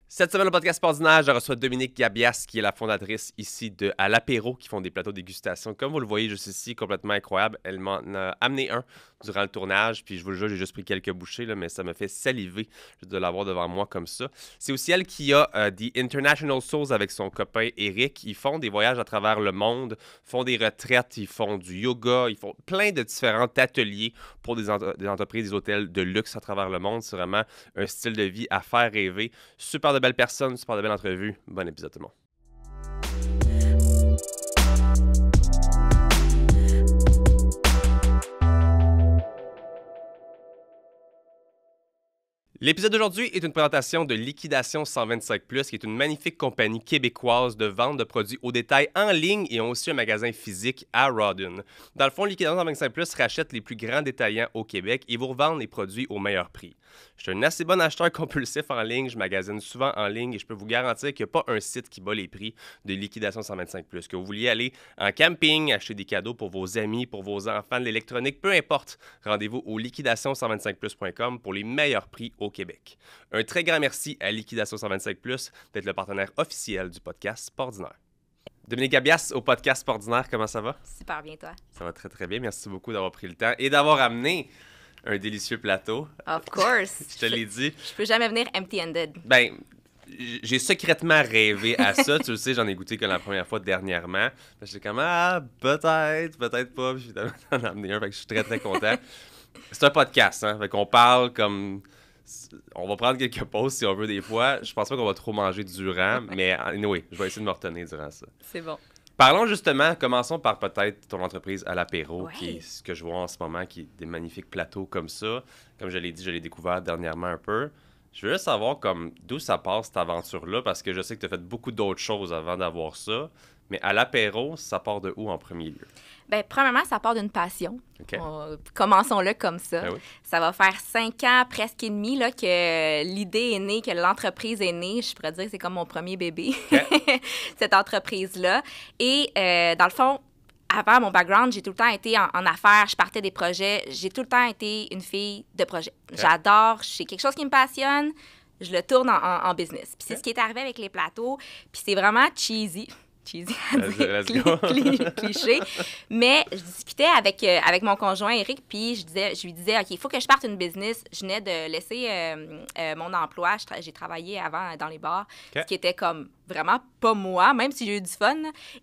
Cette semaine, au podcast ordinaire, je reçois Dominique Gabias, qui est la fondatrice ici de À l'apéro, qui font des plateaux de dégustation. Comme vous le voyez juste ici, complètement incroyable. Elle m'en a amené un durant le tournage, puis je vous le jure, j'ai juste pris quelques bouchées, là, mais ça me fait saliver de l'avoir devant moi comme ça. C'est aussi elle qui a The International Souls avec son copain Eric. Ils font des voyages à travers le monde, font des retraites, ils font du yoga, ils font plein de différents ateliers pour des entreprises, des hôtels de luxe à travers le monde. C'est vraiment un style de vie à faire rêver. Super de belles personnes, super de belles entrevues. Bon épisode tout le monde. L'épisode d'aujourd'hui est une présentation de Liquidation 125+, qui est une magnifique compagnie québécoise de vente de produits au détail en ligne et ont aussi un magasin physique à Rawdon. Dans le fond, Liquidation 125+ rachète les plus grands détaillants au Québec et vous revendent les produits au meilleur prix. Je suis un assez bon acheteur compulsif en ligne, je magasine souvent en ligne et je peux vous garantir qu'il n'y a pas un site qui bat les prix de Liquidation 125+. Que vous vouliez aller en camping, acheter des cadeaux pour vos amis, pour vos enfants, de l'électronique, peu importe, rendez-vous au liquidation125plus.com pour les meilleurs prix au Québec. Un très grand merci à Liquidation 125+ d'être le partenaire officiel du podcast Sportdinaire. Dominique Gabias au podcast Sportdinaire, comment ça va? Super bien, toi. Ça va très très bien, merci beaucoup d'avoir pris le temps et d'avoir amené un délicieux plateau. Of course. Je te l'ai dit. Je peux jamais venir empty-handed. Ben, j'ai secrètement rêvé à ça. Tu le sais, j'en ai goûté que la première fois dernièrement. J'étais comme, peut-être pas. Puis finalement, t'en as amené un. Fait que je suis très, très content. C'est un podcast, hein. Fait qu'on parle comme... On va prendre quelques pauses si on veut des fois. Je pense pas qu'on va trop manger durant. Mais anyway, je vais essayer de me retenir durant ça. C'est bon. Parlons justement, commençons par peut-être ton entreprise à l'apéro, Ouais. qui est ce que je vois en ce moment, qui est des magnifiques plateaux comme ça. Comme je l'ai dit, je l'ai découvert dernièrement un peu. Je veux juste savoir comme d'où ça passe cette aventure-là, parce que je sais que tu as fait beaucoup d'autres choses avant d'avoir ça. Mais à l'apéro, ça part de où en premier lieu? Bien, premièrement, ça part d'une passion. OK. Commençons-le comme ça. Ben oui. Ça va faire 5 ans, presque et demi, là, que l'idée est née, que l'entreprise est née. Je pourrais dire que c'est comme mon premier bébé, OK. cette entreprise-là. Et dans le fond, avant mon background, j'ai tout le temps été en affaires, je partais des projets. J'ai tout le temps été une fille de projet. OK. J'adore, c'est quelque chose qui me passionne, je le tourne en business. Puis c'est ce qui est arrivé avec les plateaux. Puis c'est vraiment cheesy à dire, Let's go. cliché. Mais je discutais avec mon conjoint Eric, puis je lui disais, OK, il faut que je parte une business. Je venais de laisser mon emploi. J'ai travaillé avant dans les bars, OK. ce qui était comme vraiment pas moi, même si j'ai eu du fun.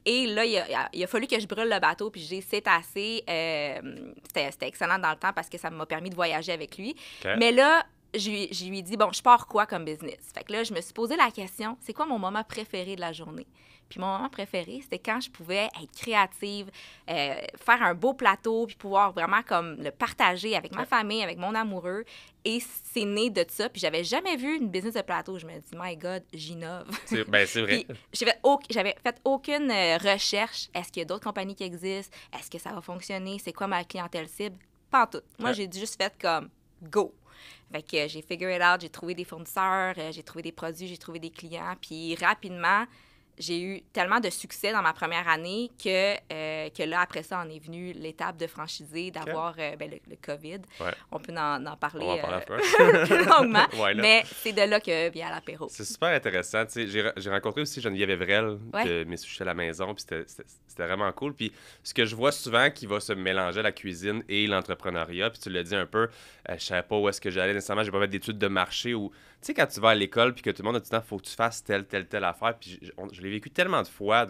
Et là, il a fallu que je brûle le bateau, puis c'est assez... c'était excellent dans le temps parce que ça m'a permis de voyager avec lui. OK. Mais là, je lui ai dit, bon, je pars quoi comme business? Fait que là, je me suis posé la question, c'est quoi mon moment préféré de la journée? Puis mon moment préféré, c'était quand je pouvais être créative, faire un beau plateau, puis pouvoir vraiment comme le partager avec ma famille, avec mon amoureux. Et c'est né de ça. Puis j'avais jamais vu une business de plateau. Je me dis, my God, j'innove. C'est vrai. Puis j'avais fait aucune recherche. Est-ce qu'il y a d'autres compagnies qui existent? Est-ce que ça va fonctionner? C'est quoi ma clientèle cible? Pas en tout. Moi, Ouais. j'ai juste fait comme go. Fait que j'ai figure it out, j'ai trouvé des fournisseurs, j'ai trouvé des produits, j'ai trouvé des clients. Puis rapidement, j'ai eu tellement de succès dans ma première année que là, après ça, en est venu l'étape de franchiser, d'avoir le COVID. Ouais. On peut en parler, On va en parler après. plus longuement, Ouais, là. mais c'est de là que vient l'apéro. C'est super intéressant. Tu sais, j'ai rencontré aussi Geneviève Evrel Ouais. de Mes Sushis à la maison, puis c'était vraiment cool. Puis ce que je vois souvent qui va se mélanger à la cuisine et l'entrepreneuriat, puis tu l'as dit un peu, je savais pas où est-ce que j'allais nécessairement, j'ai pas fait d'études de marché ou... Tu sais, quand tu vas à l'école puis que tout le monde a dit, il faut que tu fasses telle affaire, puis je l'ai vécu tellement de fois,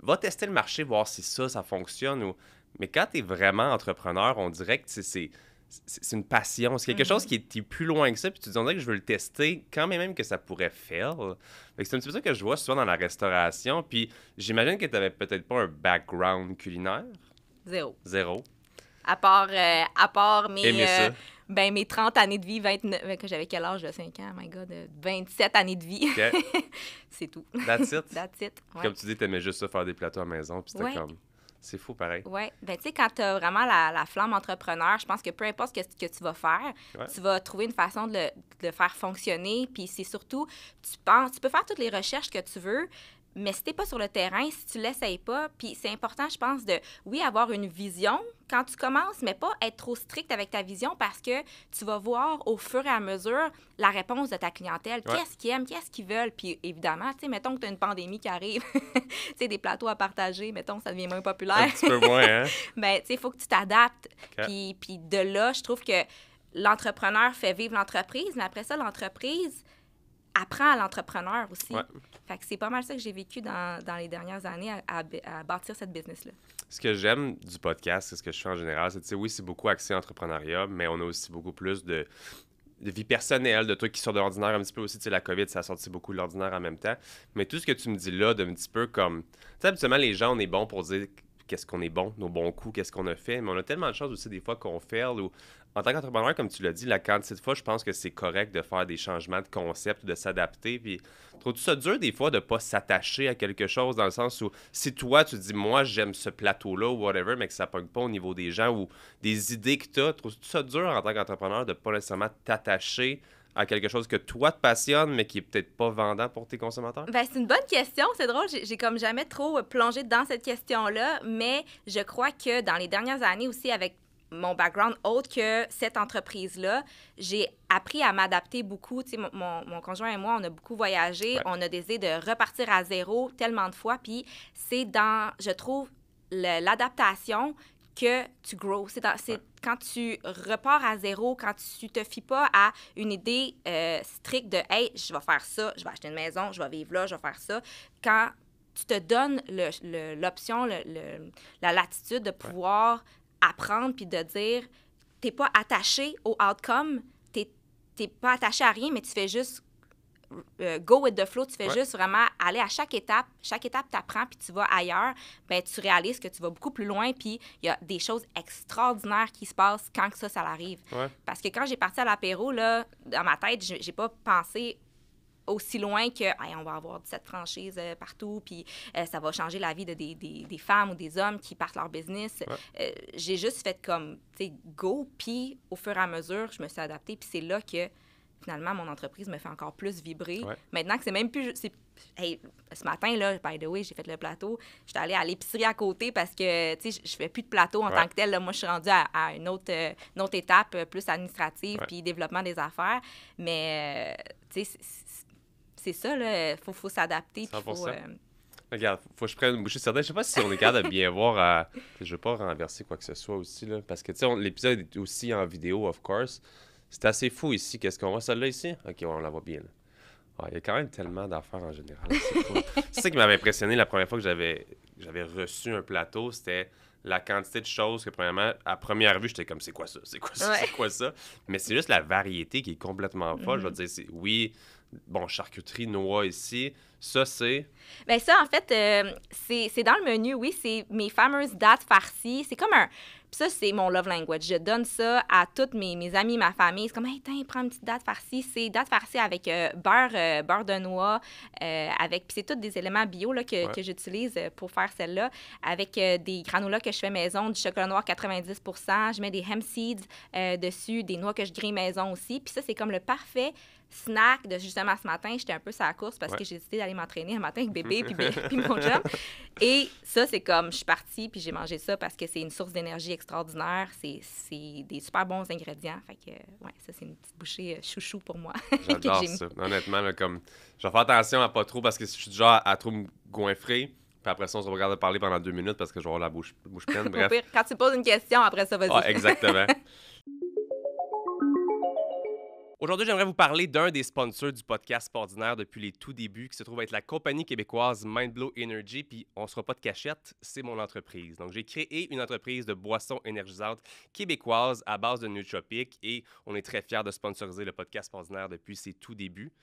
va tester le marché, voir si ça fonctionne. Ou... Mais quand tu es vraiment entrepreneur, on dirait que c'est une passion. C'est quelque chose qui est plus loin que ça. Puis tu te dis, que je veux le tester quand même que ça pourrait faire. Fait que c'est un petit peu ça que je vois souvent dans la restauration. Puis j'imagine que tu n'avais peut-être pas un background culinaire. Zéro. Zéro. À part Aimez ça. mes 30 années de vie, 29, que j'avais quel âge, là, 5 ans, my God, 27 années de vie. OK. C'est tout. That's it. That's it. Ouais. Comme tu dis, tu aimais juste ça, faire des plateaux à la maison. Puis c'était Ouais. comme... C'est fou, pareil. Oui. Ben tu sais, quand tu as vraiment la flamme entrepreneur, je pense que peu importe ce que tu vas faire, Ouais. tu vas trouver une façon de le faire fonctionner. Puis c'est surtout, tu peux faire toutes les recherches que tu veux, Mais si t'es pas sur le terrain, si tu l'essayes pas, puis c'est important, je pense, de, oui, avoir une vision quand tu commences, mais pas être trop strict avec ta vision parce que tu vas voir au fur et à mesure la réponse de ta clientèle. Ouais. Qu'est-ce qu'ils aiment, qu'est-ce qu'ils veulent. Puis évidemment, tu sais, mettons que tu as une pandémie qui arrive, tu sais, des plateaux à partager, mettons que ça devient moins Un populaire. petit peu moins, hein? Ben, tu sais, il faut que tu t'adaptes. OK. Puis de là, je trouve que l'entrepreneur fait vivre l'entreprise, mais après ça, l'entreprise apprend à l'entrepreneur aussi. Ouais. Fait que c'est pas mal ça que j'ai vécu dans les dernières années à bâtir cette business-là. Ce que j'aime du podcast, c'est ce que je fais en général, c'est, tu sais, oui, c'est beaucoup axé entrepreneuriat, mais on a aussi beaucoup plus de vie personnelle, de trucs qui sortent de l'ordinaire un petit peu aussi. Tu sais, la COVID, ça a sorti beaucoup de l'ordinaire en même temps. Mais tout ce que tu me dis là, d'un petit peu comme... Tu sais, habituellement, les gens, on est bon pour dire qu'est-ce qu'on est bon, nos bons coups, qu'est-ce qu'on a fait, mais on a tellement de choses aussi des fois qu'on fail ou... En tant qu'entrepreneur, comme tu l'as dit, la quantité de fois, je pense que c'est correct de faire des changements de concept, de s'adapter. Puis, trouves-tu ça dur des fois de pas s'attacher à quelque chose dans le sens où si toi, tu dis, moi, j'aime ce plateau-là ou whatever, mais que ça ne pogne pas au niveau des gens ou des idées que tu as, trouves-tu ça dur en tant qu'entrepreneur de pas nécessairement t'attacher à quelque chose que toi te passionne, mais qui est peut-être pas vendant pour tes consommateurs? Ben, c'est une bonne question. C'est drôle, j'ai comme jamais trop plongé dans cette question-là, mais je crois que dans les dernières années aussi, avec mon background autre que cette entreprise-là, j'ai appris à m'adapter beaucoup. Tu sais, mon conjoint et moi, on a beaucoup voyagé. Ouais. On a décidé de repartir à zéro tellement de fois. Puis c'est dans, je trouve, l'adaptation que tu grows. C'est quand tu repars à zéro, quand tu te fies pas à une idée stricte de « Hey, je vais faire ça, je vais acheter une maison, je vais vivre là, je vais faire ça », quand tu te donnes l'option, la latitude de pouvoir apprendre puis de dire t'es pas attaché au outcome, t'es pas attaché à rien, mais tu fais juste go with the flow, tu fais juste vraiment aller à chaque étape t'apprends puis tu vas ailleurs, ben tu réalises que tu vas beaucoup plus loin puis il y a des choses extraordinaires qui se passent quand que ça arrive. Ouais. Parce que quand j'ai parti à l'apéro, là, dans ma tête, j'ai pas pensé aussi loin que hey, on va avoir 17 franchises partout, puis ça va changer la vie de des femmes ou des hommes qui partent leur business. Ouais. J'ai juste fait comme, tu sais, go, puis au fur et à mesure, je me suis adaptée, puis c'est là que finalement, mon entreprise me fait encore plus vibrer. Ouais. Maintenant que c'est même plus... Hey, ce matin, là, by the way, j'ai fait le plateau. J'étais allée à l'épicerie à côté parce que, tu sais, je fais plus de plateau en tant que tel. Là. Moi, je suis rendue à une autre étape plus administrative puis développement des affaires. Mais, tu sais, c'est ça, là. Faut s'adapter. 100%. Regarde, faut que je prenne une bouchée certaine. Je sais pas si on est capable de bien voir. Je veux pas renverser quoi que ce soit aussi, là. Parce que, tu sais, l'épisode est aussi en vidéo, of course. C'est assez fou ici. Qu'est-ce qu'on voit, celle-là, ici? OK, on la voit bien, là. Ah, il y a quand même tellement d'affaires en général. C'est cool. C'est ça qui m'avait impressionné la première fois que j'avais reçu un plateau. C'était la quantité de choses que, premièrement, à première vue, j'étais comme, c'est quoi ça? C'est quoi ça? C'est quoi ça? Mais c'est juste la variété qui est complètement folle. Je veux dire, oui, bon, charcuterie, noix ici. Ça, c'est... Bien, ça, en fait, c'est dans le menu, oui. C'est mes fameuses dattes farcies. C'est comme un... Puis ça, c'est mon love language. Je donne ça à toutes mes amis, ma famille. C'est comme, hey, tiens, prends une petite date farcie. C'est date farcie avec beurre de noix, avec... Puis c'est tous des éléments bio là, que j'utilise pour faire celle-là, avec des granolas que je fais maison, du chocolat noir 90 %. Je mets des hemp seeds dessus, des noix que je grille maison aussi. Puis ça, c'est comme le parfait snack de justement ce matin. J'étais un peu sur la course parce que j'ai décidé d'aller m'entraîner un matin avec bébé puis mon chum. Et ça, c'est comme, je suis partie puis j'ai mangé ça parce que c'est une source d'énergie extraordinaire. C'est des super bons ingrédients. Fait que, ouais, ça, c'est une petite bouchée chouchou pour moi. J'adore ça. Honnêtement, là, comme, je vais faire attention à pas trop parce que je suis du genre à trop me goinfrer. Puis après ça, on se regarde parler pendant 2 minutes parce que je vais avoir la bouche pleine. Bref. Au pire, quand tu poses une question, après ça, vas-y. Ah, exactement. Aujourd'hui, j'aimerais vous parler d'un des sponsors du podcast Ordinaire depuis les tout débuts, qui se trouve être la compagnie québécoise Mindblow Energy. Puis on ne sera pas de cachette, c'est mon entreprise. Donc, j'ai créé une entreprise de boissons énergisantes québécoises à base de nootropiques et on est très fiers de sponsoriser le podcast Ordinaire depuis ses tout débuts.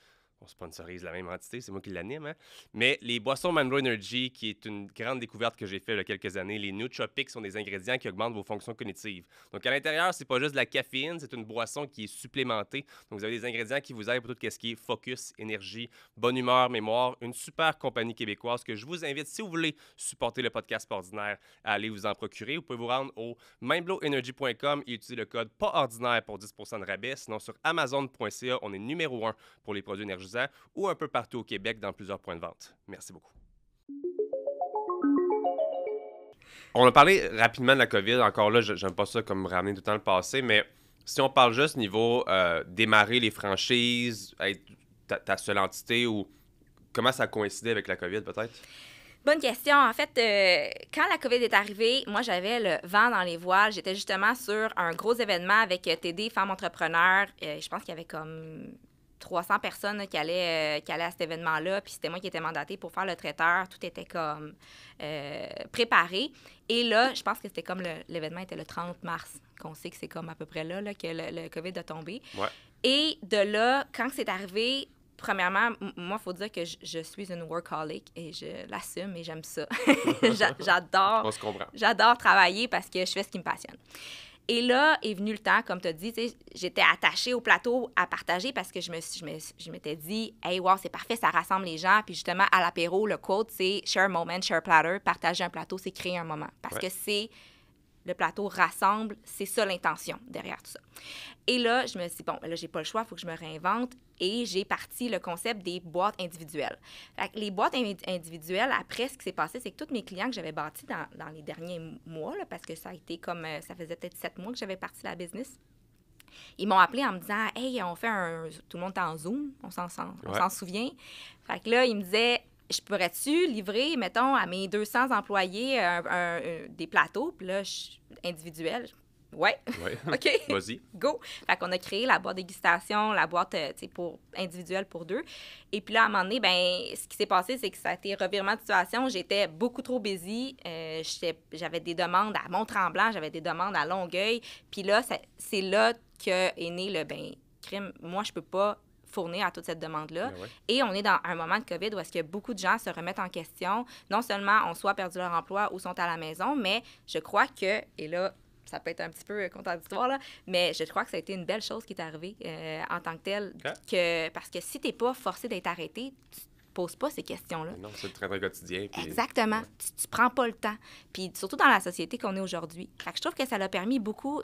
On sponsorise la même entité, c'est moi qui l'anime. Hein? Mais les boissons Mindblow Energy, qui est une grande découverte que j'ai faite il y a quelques années, les nootropiques sont des ingrédients qui augmentent vos fonctions cognitives. Donc, à l'intérieur, c'est pas juste de la caféine, c'est une boisson qui est supplémentée. Donc, vous avez des ingrédients qui vous aident pour tout ce qui est focus, énergie, bonne humeur, mémoire. Une super compagnie québécoise que je vous invite, si vous voulez supporter le podcast Ordinaire, à aller vous en procurer. Vous pouvez vous rendre au mindblowenergy.com et utiliser le code PASORDINAIRE pour 10% de rabais. Sinon, sur Amazon.ca, on est numéro 1 pour les produits énergisants ou un peu partout au Québec dans plusieurs points de vente. Merci beaucoup. On a parlé rapidement de la COVID. Encore là, j'aime pas ça comme ramener tout le temps le passé, mais si on parle juste niveau démarrer les franchises, être ta seule entité, ou comment ça a coïncidé avec la COVID, peut-être? Bonne question. En fait, quand la COVID est arrivée, moi, j'avais le vent dans les voiles. J'étais justement sur un gros événement avec TD, Femmes entrepreneurs. Je pense qu'il y avait comme 300 personnes là, qui allaient à cet événement-là. Puis c'était moi qui étais mandatée pour faire le traiteur. Tout était comme préparé. Et là, je pense que c'était comme l'événement était le 30 mars, qu'on sait que c'est comme à peu près là que le COVID a tombé. Ouais. Et de là, quand c'est arrivé, premièrement, moi, il faut dire que je suis une workaholic et je l'assume et j'aime ça. J'adore. On se comprend. J'adore travailler parce que je fais ce qui me passionne. Et là est venu le temps, comme tu as dit, j'étais attachée au plateau à partager parce que je m'étais dit, hey, wow, c'est parfait, ça rassemble les gens. Puis justement, à l'apéro, le quote, c'est share a moment, share a platter. Partager un plateau, c'est créer un moment. Parce que c'est le plateau rassemble, c'est ça l'intention derrière tout ça. Et là, je me suis dit, bon, là, j'ai pas le choix, il faut que je me réinvente. Et j'ai parti le concept des boîtes individuelles. Fait que les boîtes individuelles, après, ce qui s'est passé, c'est que tous mes clients que j'avais bâtis dans les derniers mois, là, parce que ça a été comme, ça faisait peut-être 7 mois que j'avais parti la business, ils m'ont appelé en me disant, hey, on fait tout le monde est en Zoom, on s'en souvient. Fait que là, ils me disaient, je pourrais-tu livrer, mettons, à mes 200 employés des plateaux, puis là, individuels. Ouais. OK. Vas-y. Go. Fait qu'on a créé la boîte dégustation, la boîte individuelle pour 2. Et puis là, à un moment donné, ben, ce qui s'est passé, c'est que ça a été revirement de situation. J'étais beaucoup trop busy. J'avais des demandes à Mont-Tremblant, j'avais des demandes à Longueuil. Puis là, c'est là qu'est né le crime. Moi, je peux pas fournir à toute cette demande-là. Ben ouais. Et on est dans un moment de COVID où est-ce que beaucoup de gens se remettent en question. Non seulement ont soit perdu leur emploi ou sont à la maison, mais je crois que, et là, ça peut être un petit peu contradictoire, là, mais je crois que ça a été une belle chose qui est arrivée en tant que telle. Okay. Parce que si tu n'es pas forcé d'être arrêté, tu ne poses pas ces questions-là. Non, c'est le train quotidien. Puis... Exactement. Ouais. Tu ne prends pas le temps. Puis surtout dans la société qu'on est aujourd'hui. Fait que je trouve que ça a permis beaucoup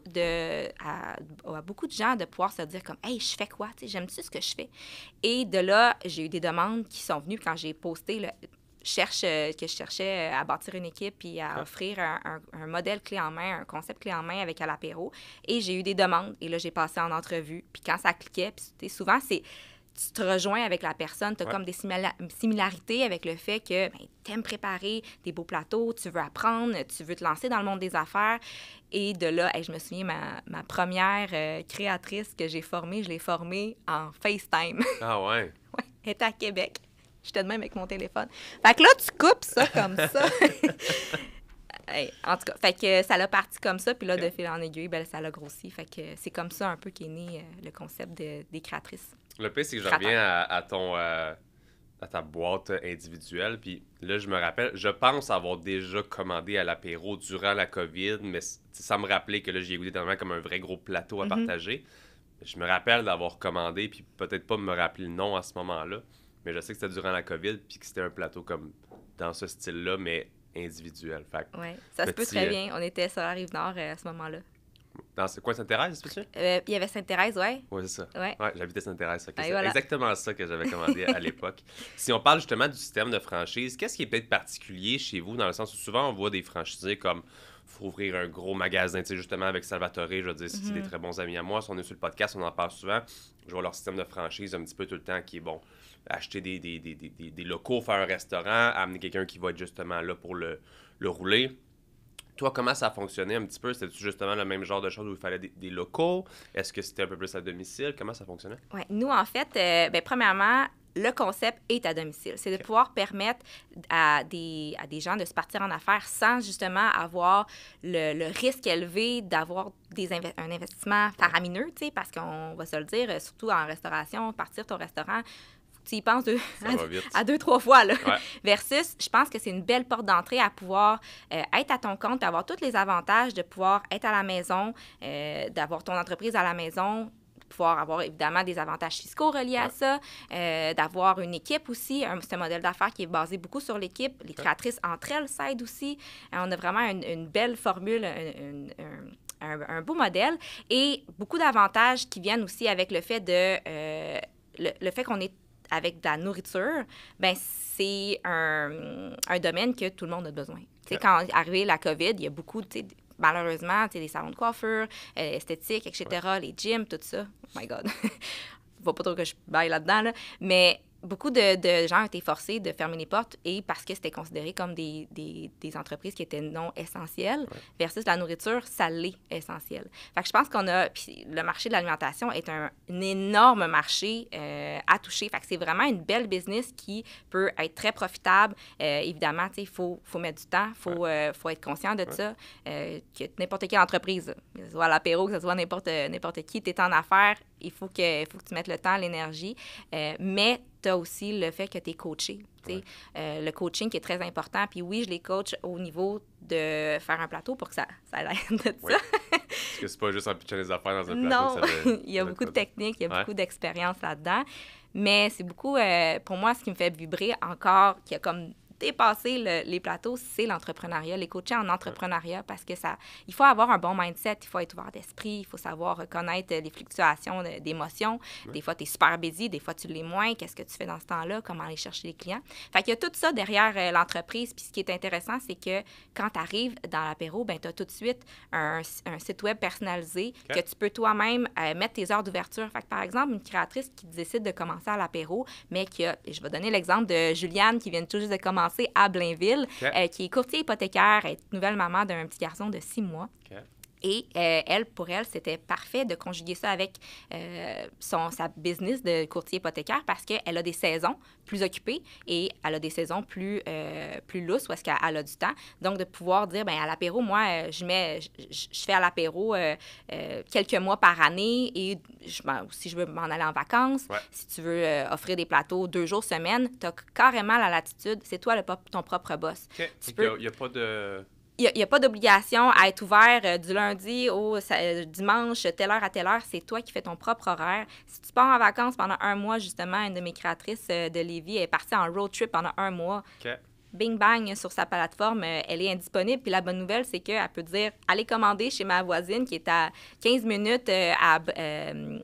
à beaucoup de gens de pouvoir se dire comme « Hey, je fais quoi? J'aime-tu ce que je fais? » Et de là, j'ai eu des demandes qui sont venues quand j'ai posté que je cherchais à bâtir une équipe et à offrir un modèle clé en main, un concept clé en main avec à l'apéro. Et j'ai eu des demandes. Et là, j'ai passé en entrevue. Puis quand ça cliquait, puis souvent, tu te rejoins avec la personne, tu as comme des similarités avec le fait que tu aimes préparer des beaux plateaux, tu veux apprendre, tu veux te lancer dans le monde des affaires. Et de là, je me souviens, ma première créatrice que j'ai formée, je l'ai formée en FaceTime. Ah ouais? Oui, elle était à Québec. J'étais de même avec mon téléphone. Fait que là, tu coupes ça comme ça. En tout cas, fait que ça l'a parti comme ça. Puis là, de fil en aiguille, ben, ça l'a grossi. Fait que c'est comme ça un peu qu'est né le concept des créatrices. Le pire, c'est que je reviens à ta boîte individuelle. Puis là, je me rappelle, je pense avoir déjà commandé à l'apéro durant la COVID, mais ça me rappelait que là, j'y ai goûté tellement comme un vrai gros plateau à partager. Je me rappelle d'avoir commandé, puis peut-être pas me rappeler le nom à ce moment-là. Mais je sais que c'était durant la COVID, puis que c'était un plateau comme dans ce style-là, mais individuel. Oui, ça se peut très bien. On était sur la Rive-Nord à ce moment-là. Dans ce coin Sainte-Thérèse, c'est ça? Il y avait Sainte-Thérèse, oui. Oui, c'est ça. Ouais. Ouais, j'habitais Sainte-Thérèse. C'est voilà. exactement ça que j'avais commandé à l'époque. Si on parle justement du système de franchise, qu'est-ce qui est peut-être particulier chez vous, dans le sens où souvent on voit des franchisés comme faut ouvrir un gros magasin, tu sais, justement avec Salvatore, je veux dire, c'est des très bons amis à moi. Si on est sur le podcast, on en parle souvent. Je vois leur système de franchise un petit peu tout le temps qui est bon. Acheter des locaux, faire un restaurant, amener quelqu'un qui va être justement là pour le rouler. Toi, comment ça fonctionnait un petit peu? C'était-tu justement le même genre de choses où il fallait des locaux? Est-ce que c'était un peu plus à domicile? Comment ça fonctionnait? Oui, nous, en fait, premièrement, le concept est à domicile. C'est de pouvoir permettre à des gens de se partir en affaires sans justement avoir le risque élevé d'avoir un investissement faramineux, tu sais, parce qu'on va se le dire, surtout en restauration, partir ton restaurant, tu y penses à 2-3 fois. Là. Ouais. Versus, je pense que c'est une belle porte d'entrée à pouvoir être à ton compte, avoir tous les avantages de pouvoir être à la maison, d'avoir ton entreprise à la maison, pouvoir avoir évidemment des avantages fiscaux reliés à ça, d'avoir une équipe aussi. C'est un modèle d'affaires qui est basé beaucoup sur l'équipe. Les créatrices entre elles s'aident aussi. On a vraiment une belle formule, un beau modèle et beaucoup d'avantages qui viennent aussi avec le fait le fait qu'on est avec de la nourriture, ben c'est un domaine que tout le monde a besoin. Tu sais, quand est arrivée la COVID, il y a beaucoup, tu sais, malheureusement, tu sais, des salons de coiffure, esthétiques, etc., les gyms, tout ça. Oh my God! Faut pas trop que je baille là-dedans, là. Mais beaucoup de gens ont été forcés de fermer les portes et parce que c'était considéré comme des entreprises qui étaient non essentielles versus la nourriture, ça l'est essentiel. Fait que je pense qu'on a... Puis le marché de l'alimentation est un énorme marché à toucher. Fait que c'est vraiment une belle business qui peut être très profitable. Évidemment, tu sais, il faut mettre du temps, faut être conscient de ça. Que n'importe quelle entreprise, que ce soit à l'apéro, que ce soit n'importe qui, tu es en affaires, il faut que tu mettes le temps, l'énergie. Mais tu as aussi le fait que tu es coaché. Le coaching qui est très important. Puis oui, je les coach au niveau de faire un plateau pour que ça l'aide de ça. Parce que c'est pas juste en pitchant les affaires dans un plateau. Non, il y a beaucoup de techniques, il y a beaucoup d'expérience là-dedans. Mais c'est beaucoup, pour moi, ce qui me fait vibrer encore, qui a comme dépasser les plateaux, c'est l'entrepreneuriat, les coachés en entrepreneuriat, parce que il faut avoir un bon mindset, il faut être ouvert d'esprit, il faut savoir reconnaître les fluctuations d'émotions. Des fois, tu es super busy, des fois, tu l'es moins. Qu'est-ce que tu fais dans ce temps-là? Comment aller chercher les clients? Fait qu'il y a tout ça derrière l'entreprise. Puis ce qui est intéressant, c'est que quand tu arrives dans l'apéro, ben tu as tout de suite un site web personnalisé que tu peux toi-même mettre tes heures d'ouverture. Fait que, par exemple, une créatrice qui décide de commencer à l'apéro, mais je vais donner l'exemple de Juliane qui vient tout juste de commencer à Blainville, qui est courtier hypothécaire, est nouvelle maman d'un petit garçon de 6 mois. Et pour elle, c'était parfait de conjuguer ça avec sa business de courtier hypothécaire parce qu'elle a des saisons plus occupées et elle a des saisons plus lousses où est-ce qu'elle a du temps. Donc, de pouvoir dire, bien, à l'apéro, moi, je fais à l'apéro quelques mois par année et si je veux m'en aller en vacances, si tu veux offrir des plateaux 2 jours semaine, tu as carrément la latitude. C'est toi ton propre boss. Il n'y a pas de... Il n'y a pas d'obligation à être ouvert du lundi au dimanche, telle heure à telle heure. C'est toi qui fais ton propre horaire. Si tu pars en vacances pendant 1 mois, justement, une de mes créatrices de Lévis est partie en road trip pendant 1 mois. Bing bang, sur sa plateforme, elle est indisponible. Puis la bonne nouvelle, c'est qu'elle peut dire « Allez commander chez ma voisine qui est à 15 minutes à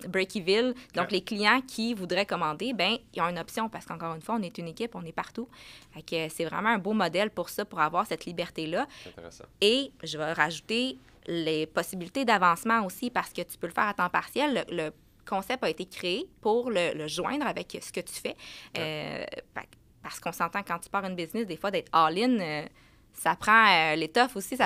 Breakyville. » Donc, les clients qui voudraient commander, bien, ils ont une option parce qu'encore une fois, on est une équipe, on est partout. Fait que c'est vraiment un beau modèle pour ça, pour avoir cette liberté-là. Intéressant. Et je vais rajouter les possibilités d'avancement aussi parce que tu peux le faire à temps partiel. Le concept a été créé pour le joindre avec ce que tu fais. Parce qu'on s'entend quand tu pars une business, des fois, d'être all-in, ça prend l'étoffe aussi,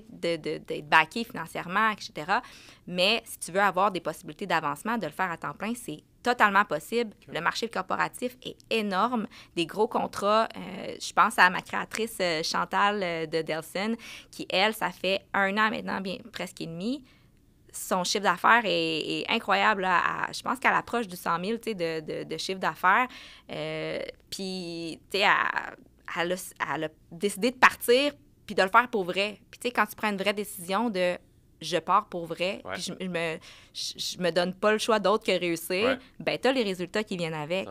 d'être backé financièrement, etc. Mais si tu veux avoir des possibilités d'avancement, de le faire à temps plein, c'est totalement possible. Le marché corporatif est énorme. Des gros contrats. Je pense à ma créatrice Chantal de Delson, qui, elle, ça fait 1 an maintenant, presque et demi. Son chiffre d'affaires est incroyable. Là, je pense qu'elle approche du 100 000 de chiffre d'affaires. Puis, tu sais, elle a décidé de partir puis de le faire pour vrai. Puis, tu sais, quand tu prends une vraie décision de je pars pour vrai, puis je me donne pas le choix d'autre que réussir, ben tu as les résultats qui viennent avec.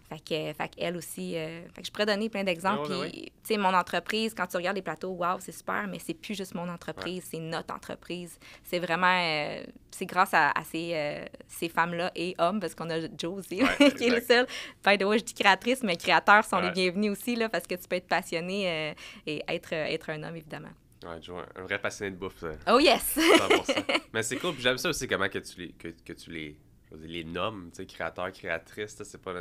Fait qu'elle aussi... fait que je pourrais donner plein d'exemples. Puis, tu sais, mon entreprise, quand tu regardes les plateaux, wow, c'est super, mais c'est plus juste mon entreprise, c'est notre entreprise. C'est vraiment... c'est grâce à ces femmes-là et hommes, parce qu'on a Joe aussi, qui est le seul. By the way, je dis créatrice, mais créateurs sont les bienvenus aussi, là, parce que tu peux être passionné et être un homme, évidemment. Ouais, Joe, un vrai passionné de bouffe. Oh yes! 100%. Mais c'est cool. Puis j'aime ça aussi comment que tu les nommes, tu sais, créateurs, créatrices. C'est pas...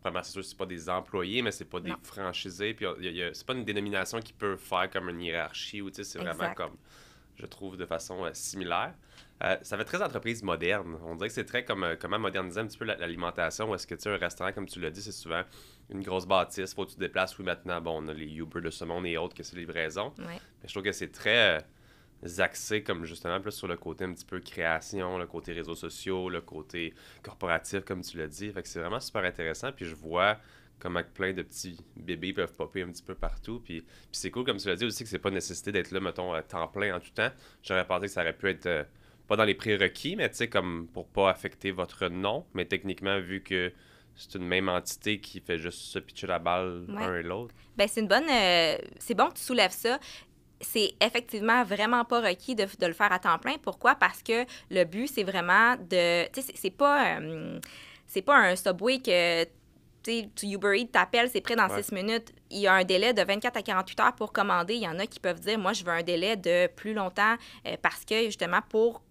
Vraiment, c'est sûr que c'est pas des employés, mais c'est pas des franchisés. Puis c'est pas une dénomination qui peut faire comme une hiérarchie ou, tu sais, c'est vraiment comme, je trouve, de façon similaire. Ça fait très entreprise moderne. On dirait que c'est très comme comment moderniser un petit peu l'alimentation. Où est-ce que, tu sais, un restaurant, comme tu l'as dit, c'est souvent une grosse bâtisse. Faut que tu te déplaces. Oui, maintenant, bon, on a les Uber de ce monde et autres que c'est livraison. Mais je trouve que c'est très axé comme justement plus sur le côté un petit peu création, le côté réseaux sociaux, le côté corporatif, comme tu l'as dit. Fait que c'est vraiment super intéressant. Puis je vois comment plein de petits bébés peuvent popper un petit peu partout. Puis c'est cool, comme tu l'as dit aussi, que c'est pas nécessité d'être là, mettons, à temps plein en tout temps. J'aurais pensé que ça aurait pu être pas dans les prérequis, mais tu sais, comme pour pas affecter votre nom. Mais techniquement, vu que c'est une même entité qui fait juste se pitcher la balle l'un et l'autre. Bien, c'est une bonne... c'est bon que tu soulèves ça. C'est effectivement vraiment pas requis de le faire à temps plein. Pourquoi? Parce que le but, c'est vraiment de... Tu sais, c'est pas un Subway que tu Uber Eats, t'appelles, c'est prêt dans 6 minutes. Il y a un délai de 24 à 48 heures pour commander. Il y en a qui peuvent dire, moi, je veux un délai de plus longtemps parce que, justement, pour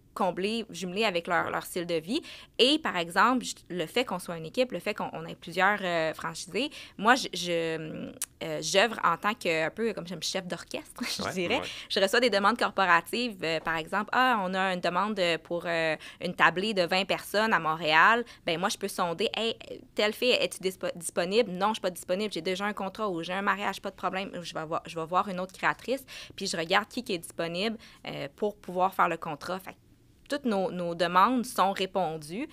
jumeler avec leur style de vie. Et, par exemple, le fait qu'on soit une équipe, le fait qu'on ait plusieurs franchisés, moi, j'œuvre en tant que, un peu comme chef d'orchestre, je dirais. Je reçois des demandes corporatives. Par exemple, on a une demande pour une tablée de 20 personnes à Montréal. Bien, moi, je peux sonder, hey, telle fille, es-tu disponible? Non, je ne suis pas disponible. J'ai déjà un contrat ou j'ai un mariage, pas de problème. Je vais voir une autre créatrice, puis je regarde qui est disponible pour pouvoir faire le contrat. Fait que toutes nos demandes sont répondues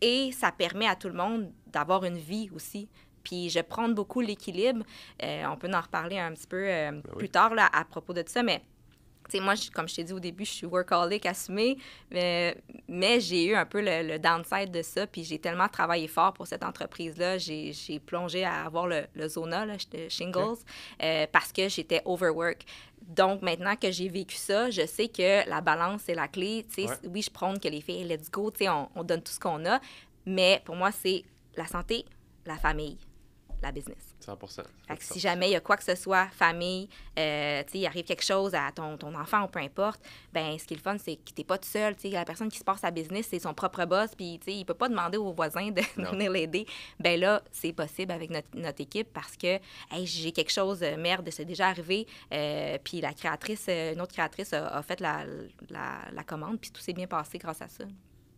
et ça permet à tout le monde d'avoir une vie aussi. Puis je prône beaucoup l'équilibre. On peut en reparler un petit peu plus tard là, à propos de ça, mais tu sais, moi, comme je t'ai dit au début, je suis workaholic assumée, mais j'ai eu un peu le downside de ça, puis j'ai tellement travaillé fort pour cette entreprise-là. J'ai plongé à avoir le Zona, là, Shingles, parce que j'étais overwork. Donc, maintenant que j'ai vécu ça, je sais que la balance, c'est la clé. Tu sais, oui, je prône que les filles, let's go, tu sais, on donne tout ce qu'on a, mais pour moi, c'est la santé, la famille, la business. 100%. Fait que si jamais il y a quoi que ce soit, famille, il arrive quelque chose à ton enfant ou peu importe, ben ce qui est le fun, c'est que tu n'es pas tout seul. La personne qui se passe sa business, c'est son propre boss, puis il ne peut pas demander aux voisins de venir l'aider. Ben là, c'est possible avec notre équipe parce que hey, j'ai quelque chose, merde, c'est déjà arrivé, puis la créatrice, une autre créatrice a fait la commande, puis tout s'est bien passé grâce à ça.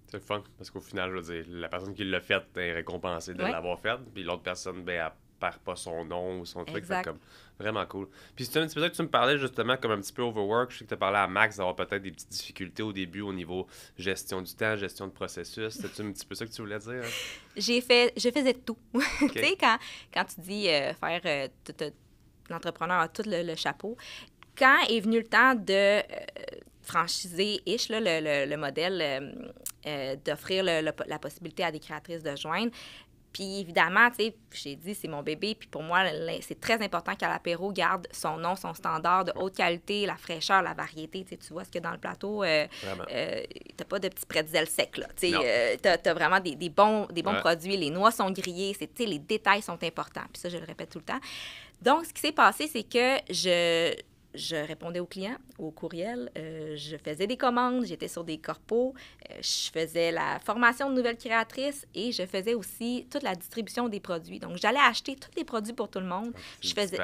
C'est le fun, parce qu'au final, je veux dire, la personne qui l'a fait est récompensée de l'avoir faite, puis l'autre personne, ben, elle perd pas son nom ou son truc. Fait comme vraiment cool. Puis c'est un petit peu ça que tu me parlais justement comme un petit peu overwork. Je sais que tu as parlé à Max d'avoir peut-être des petites difficultés au début au niveau gestion du temps, gestion de processus. C'est-tu un petit peu ça que tu voulais dire? Hein? Je faisais tout. Okay. Tu sais, quand tu dis faire... l'entrepreneur a tout le chapeau. Quand est venu le temps de... franchiser-ish, là, le modèle d'offrir la possibilité à des créatrices de joindre. Puis évidemment, tu sais, j'ai dit, c'est mon bébé, puis pour moi, c'est très important qu'à l'apéro garde son nom, son standard de haute qualité, la fraîcheur, la variété. Tu sais, tu vois ce qu'il y a dans le plateau. T'as pas de petits pretzels secs, là. Tu sais, t'as vraiment des bons produits. Les noix sont grillées. Tu sais, les détails sont importants. Puis ça, je le répète tout le temps. Donc, ce qui s'est passé, c'est que je répondais aux clients, aux courriels, je faisais des commandes, j'étais sur des corpos, je faisais la formation de nouvelles créatrices et je faisais aussi toute la distribution des produits. Donc, j'allais acheter tous les produits pour tout le monde. Je faisais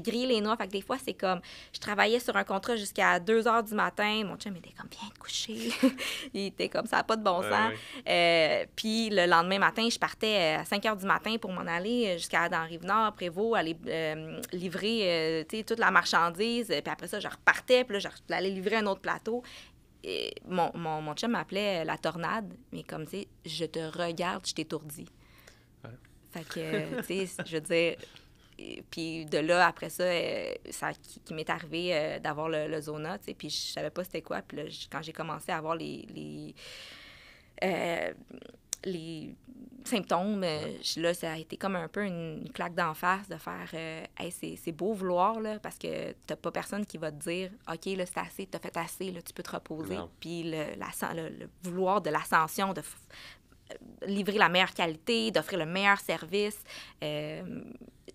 griller les noix. Fait que des fois, c'est comme, je travaillais sur un contrat jusqu'à 2 heures du matin. Mon chum était comme, viens te coucher. Il était comme, ça n'a pas de bon sens. Puis le lendemain matin, je partais à 5 heures du matin pour m'en aller jusqu'à dans Rive-Nord, Prévost, aller livrer toute la marchandise, puis après ça, je repartais, puis là, j'allais livrer un autre plateau. Et mon chum m'appelait la tornade, mais comme, tu sais, je te regarde, je t'étourdis. Ouais. Fait que, tu sais, je veux dire... Puis de là, après ça, qui m'est arrivé d'avoir le Zona, tu sais, puis je savais pas c'était quoi. Puis là, quand j'ai commencé à avoir les symptômes, là, ça a été comme un peu une claque d'en face de faire hey, c'est beau vouloir, là, parce que t'as pas personne qui va te dire OK, là, c'est assez, t'as fait assez, là, tu peux te reposer. Puis le vouloir de l'ascension, de livrer la meilleure qualité, d'offrir le meilleur service.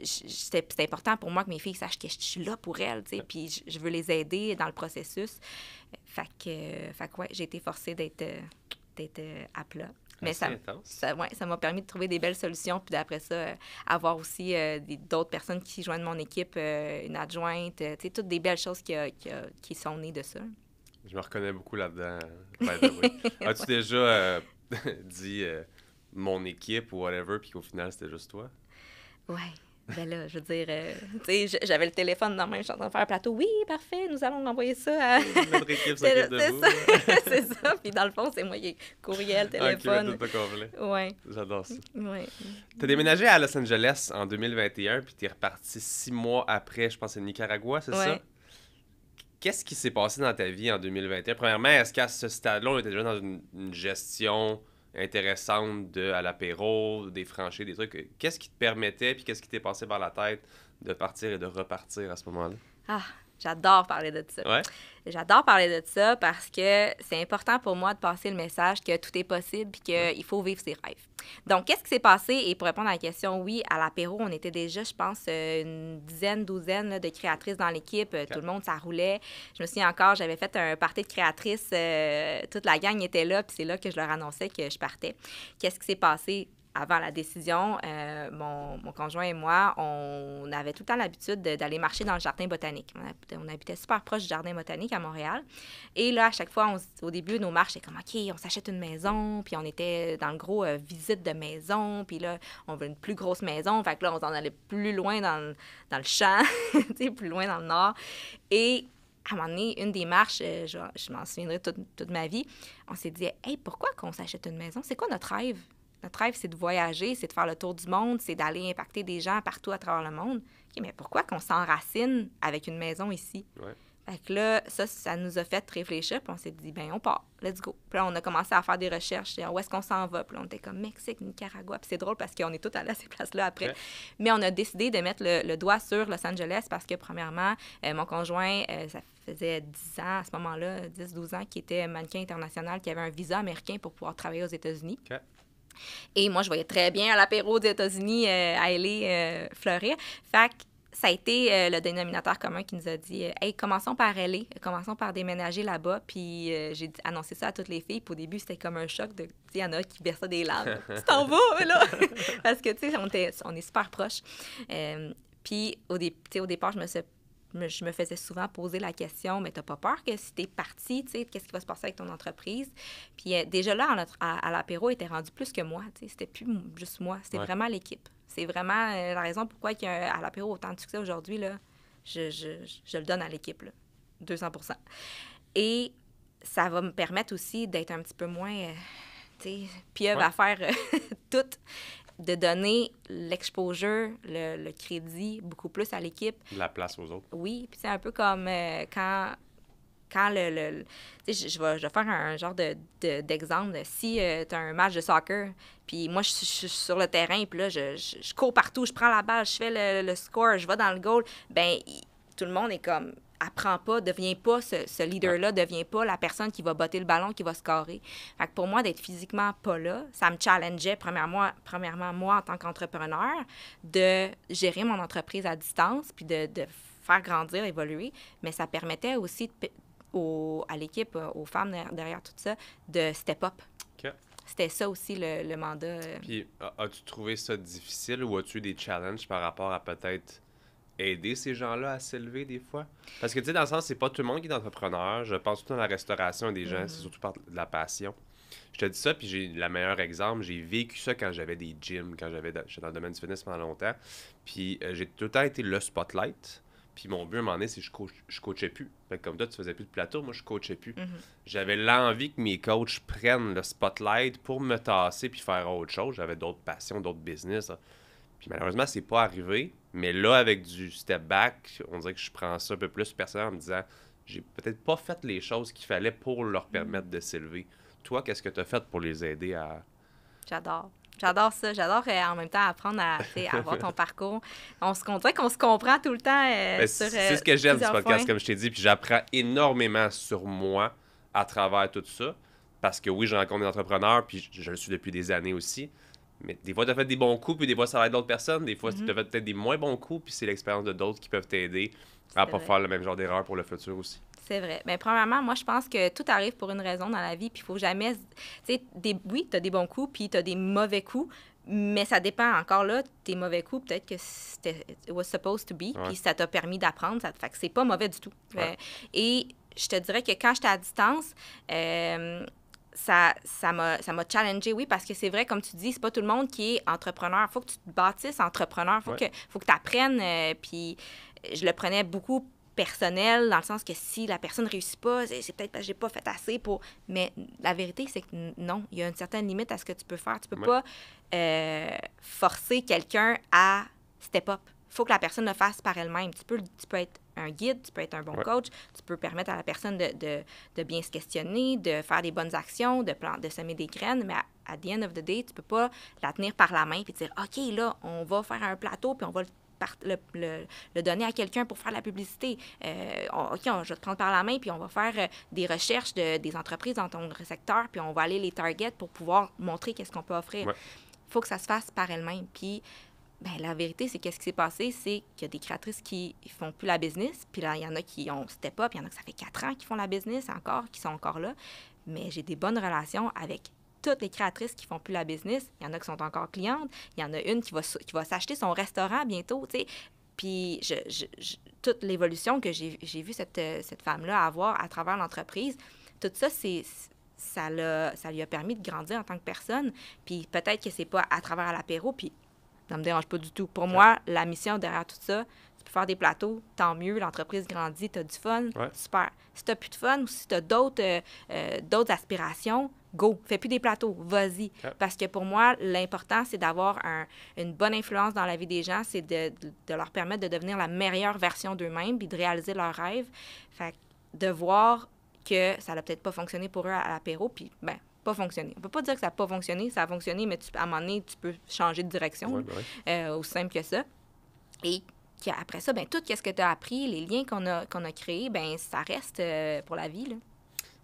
C'était important pour moi que mes filles sachent que je suis là pour elles, tu sais, puis je veux les aider dans le processus. Fait que ouais, j'ai été forcée d'être à plat. Mais ça m'a permis de trouver des belles solutions. Puis d'après ça, avoir aussi d'autres personnes qui joignent mon équipe, une adjointe, tu sais, toutes des belles choses qui sont nées de ça. Je me reconnais beaucoup là-dedans. As-tu déjà dit mon équipe ou whatever, puis qu'au final, c'était juste toi? Ouais. Ben là, je veux dire, tu sais, j'avais le téléphone dans la main, je suis en train de faire un plateau. Oui, parfait, nous allons envoyer ça à... Notre équipe s'occupe de vous. C'est ça. Puis dans le fond, c'est moi qui ai courriel, téléphone. OK, tout complet. Ouais. J'adore ça. Ouais. T'as déménagé à Los Angeles en 2021, puis t'es reparti 6 mois après, je pense, à Nicaragua, c'est ça? Qu'est-ce qui s'est passé dans ta vie en 2021? Premièrement, est-ce qu'à ce stade-là, on était déjà dans une gestion intéressante à l'apéro, des franchises, des trucs. Qu'est-ce qui te permettait, puis qu'est-ce qui t'est passé par la tête de partir et de repartir à ce moment-là? Ah, J'adore parler de ça. Ouais. J'adore parler de ça parce que c'est important pour moi de passer le message que tout est possible et qu'il faut vivre ses rêves. Donc, qu'est-ce qui s'est passé? Et pour répondre à la question, oui, à l'apéro, on était déjà, je pense, une dizaine, douzaine là, de créatrices dans l'équipe. Tout le monde, ça roulait. Je me souviens encore, j'avais fait un party de créatrices. Toute la gang était là, puis c'est là que je leur annonçais que je partais. Qu'est-ce qui s'est passé? Avant la décision, mon conjoint et moi, on avait tout le temps l'habitude d'aller marcher dans le jardin botanique. On habitait super proche du jardin botanique à Montréal. Et là, à chaque fois, au début, nos marches, c'était comme, OK, on s'achète une maison. Puis on était dans le gros visite de maison. Puis là, on veut une plus grosse maison. Fait que là, on s'en allait plus loin dans le champ, plus loin dans le nord. Et à un moment donné, une des marches, je m'en souviendrai toute ma vie, on s'est dit, hey, pourquoi qu'on s'achète une maison? C'est quoi notre rêve? Notre rêve, c'est de voyager, c'est de faire le tour du monde, c'est d'aller impacter des gens partout à travers le monde. OK, mais pourquoi qu'on s'enracine avec une maison ici? Ouais. Fait que là, ça nous a fait réfléchir, puis on s'est dit, ben on part, let's go. Puis là, on a commencé à faire des recherches, où est-ce qu'on s'en va? Puis là, on était comme Mexique, Nicaragua. Puis c'est drôle parce qu'on est tous allés à ces places-là après. Ouais. Mais on a décidé de mettre le doigt sur Los Angeles parce que, premièrement, mon conjoint, ça faisait 10 ans à ce moment-là, 10-12 ans, qui était mannequin international, qui avait un visa américain pour pouvoir travailler aux États-Unis. Okay. Et moi, je voyais très bien à l'apéro des États-Unis aller fleurir. Fait que ça a été le dénominateur commun qui nous a dit « Hey, commençons par LA, commençons par déménager là-bas. » Puis j'ai annoncé ça à toutes les filles. Puis au début, c'était comme un choc de... Il y en a qui versaient des larmes. « Tu t'en vas, là? » Parce que, tu sais, on est super proches. Puis au départ, je me faisais souvent poser la question, mais t'as pas peur que si t'es parti, tu sais, qu'est-ce qui va se passer avec ton entreprise? Puis déjà là, à l'apéro, il était rendu plus que moi, tu sais, c'était plus juste moi, c'était vraiment l'équipe. C'est vraiment la raison pourquoi il y a à l'apéro autant de succès aujourd'hui, là, je le donne à l'équipe, là, 200%. Et ça va me permettre aussi d'être un petit peu moins, tu sais, pieuvre à faire tout. De donner l'exposure, le crédit beaucoup plus à l'équipe. La place aux autres. Oui, puis c'est un peu comme quand tu sais, je vais faire un genre d'exemple. Si tu as un match de soccer, puis moi, je suis sur le terrain, puis là, je cours partout, je prends la balle, je fais le score, je vais dans le goal, bien, tout le monde est comme... apprends pas, deviens pas ce leader-là, deviens pas la personne qui va botter le ballon, qui va scorer. Fait que pour moi, d'être physiquement pas là, ça me challengeait, premièrement, moi, en tant qu'entrepreneur, de gérer mon entreprise à distance, puis de faire grandir, évoluer, mais ça permettait aussi à l'équipe, aux femmes derrière tout ça, de step up. Okay. C'était ça aussi le mandat. Puis, as-tu trouvé ça difficile ou as-tu eu des challenges par rapport à peut-être aider ces gens-là à s'élever des fois? Parce que, tu sais, dans le sens, c'est pas tout le monde qui est entrepreneur. Je pense tout dans la restauration des gens, c'est surtout par de la passion. Je te dis ça, puis j'ai le meilleur exemple. J'ai vécu ça quand j'avais des gyms, j'étais dans le domaine du fitness pendant longtemps. Puis j'ai tout le temps été le spotlight. Puis mon but, à un moment donné, c'est que je coachais plus. Fait que comme toi, tu faisais plus de plateau, moi, je coachais plus. J'avais l'envie que mes coachs prennent le spotlight pour me tasser puis faire autre chose. J'avais d'autres passions, d'autres business. Puis malheureusement, c'est pas arrivé. Mais là, avec du step back, on dirait que je prends ça un peu plus personnel en me disant j'ai peut-être pas fait les choses qu'il fallait pour leur permettre de s'élever. Toi, qu'est-ce que tu as fait pour les aider à... J'adore ça. J'adore en même temps apprendre à voir ton parcours. On dirait qu'on se comprend tout le temps. C'est ce que j'aime du podcast, comme je t'ai dit. Puis j'apprends énormément sur moi à travers tout ça. Parce que oui, je rencontre des entrepreneurs, puis je le suis depuis des années aussi. Mais des fois, tu as fait des bons coups, puis des fois, ça va être d'autres personnes. Des fois, tu as fait peut-être des moins bons coups, puis c'est l'expérience de d'autres qui peuvent t'aider à ne pas faire le même genre d'erreur pour le futur aussi. C'est vrai. Bien, premièrement, moi, je pense que tout arrive pour une raison dans la vie, puis il faut jamais... Tu sais, oui, tu as des bons coups, puis tu as des mauvais coups, mais ça dépend encore là. Tes mauvais coups, peut-être que c'était it was supposed to be, puis ça t'a permis d'apprendre. Fait que c'est pas mauvais du tout. Ouais. Et je te dirais que quand j'étais à distance... ça m'a challengé, oui, parce que c'est vrai, comme tu dis, c'est pas tout le monde qui est entrepreneur. Il faut que tu te bâtisses entrepreneur. Faut que tu apprennes. Puis je le prenais beaucoup personnel, dans le sens que si la personne ne réussit pas, c'est peut-être parce que j'ai pas fait assez pour... Mais la vérité, c'est que non, il y a une certaine limite à ce que tu peux faire. Tu peux pas forcer quelqu'un à step up. Il faut que la personne le fasse par elle-même. Tu peux être un guide, tu peux être un bon coach, tu peux permettre à la personne de bien se questionner, de faire des bonnes actions, de semer des graines, mais à the end of the day, tu peux pas la tenir par la main et dire « OK, là, on va faire un plateau puis on va le donner à quelqu'un pour faire de la publicité. OK, je vais te prendre par la main, puis on va faire des recherches des entreprises dans ton secteur, puis on va aller les target pour pouvoir montrer qu'est-ce qu'on peut offrir. Il faut que ça se fasse par elle-même. Puis, ben, la vérité, c'est qu'est-ce qui s'est passé, c'est qu'il y a des créatrices qui font plus la business, puis là, il y en a qui ont step up, il y en a que ça fait 4 ans qu'ils font la business encore, qui sont encore là. Mais j'ai des bonnes relations avec toutes les créatrices qui font plus la business. Il y en a qui sont encore clientes. Il y en a une qui va s'acheter son restaurant bientôt, tu sais. Puis toute l'évolution que j'ai vu cette femme-là avoir à travers l'entreprise, tout ça, ça lui a permis de grandir en tant que personne. Puis peut-être que c'est pas à travers l'apéro, puis ça me dérange pas du tout. Pour moi, la mission derrière tout ça, tu peux faire des plateaux, tant mieux, l'entreprise grandit, tu as du fun, super. Si tu n'as plus de fun ou si tu as d'autres aspirations, go, fais plus des plateaux, vas-y. Parce que pour moi, l'important, c'est d'avoir une bonne influence dans la vie des gens, c'est de leur permettre de devenir la meilleure version d'eux-mêmes puis de réaliser leurs rêves. Fait que de voir que ça n'a peut-être pas fonctionné pour eux à l'apéro, puis ben pas fonctionné. On peut pas dire que ça n'a pas fonctionné, ça a fonctionné, mais à un moment donné, tu peux changer de direction, aussi simple que ça. Et après ça, ben tout ce que tu as appris, les liens qu'on a créés, ben ça reste pour la vie, là.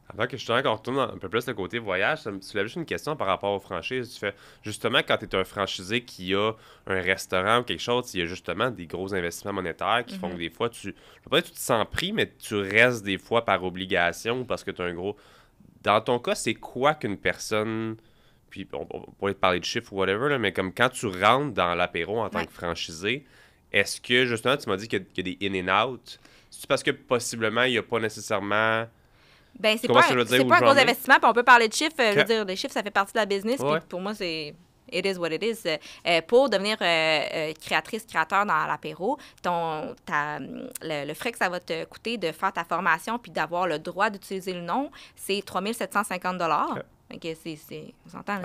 Avant que justement qu'on retourne un peu plus le côté voyage, ça me soulève juste une question par rapport aux franchises. Tu fais justement quand tu es un franchisé qui a un restaurant ou quelque chose, il y a justement des gros investissements monétaires qui font que des fois, je peux pas dire que tu te sens pris, mais tu restes des fois par obligation parce que tu as un gros... Dans ton cas, c'est quoi qu'une personne... Puis on pourrait te parler de chiffres ou whatever, là, mais comme quand tu rentres dans l'apéro en tant que franchisé, est-ce que justement, tu m'as dit qu'il y a des in and out? C'est parce que possiblement, il n'y a pas nécessairement... Ben c'est pas un gros investissement, puis on peut parler de chiffres. Je veux dire, les chiffres, ça fait partie de la business, puis pour moi, c'est... It is what it is. Pour devenir créateur dans l'apéro, le frais que ça va te coûter de faire ta formation puis d'avoir le droit d'utiliser le nom, c'est 3 750 $. Okay, on s'entend,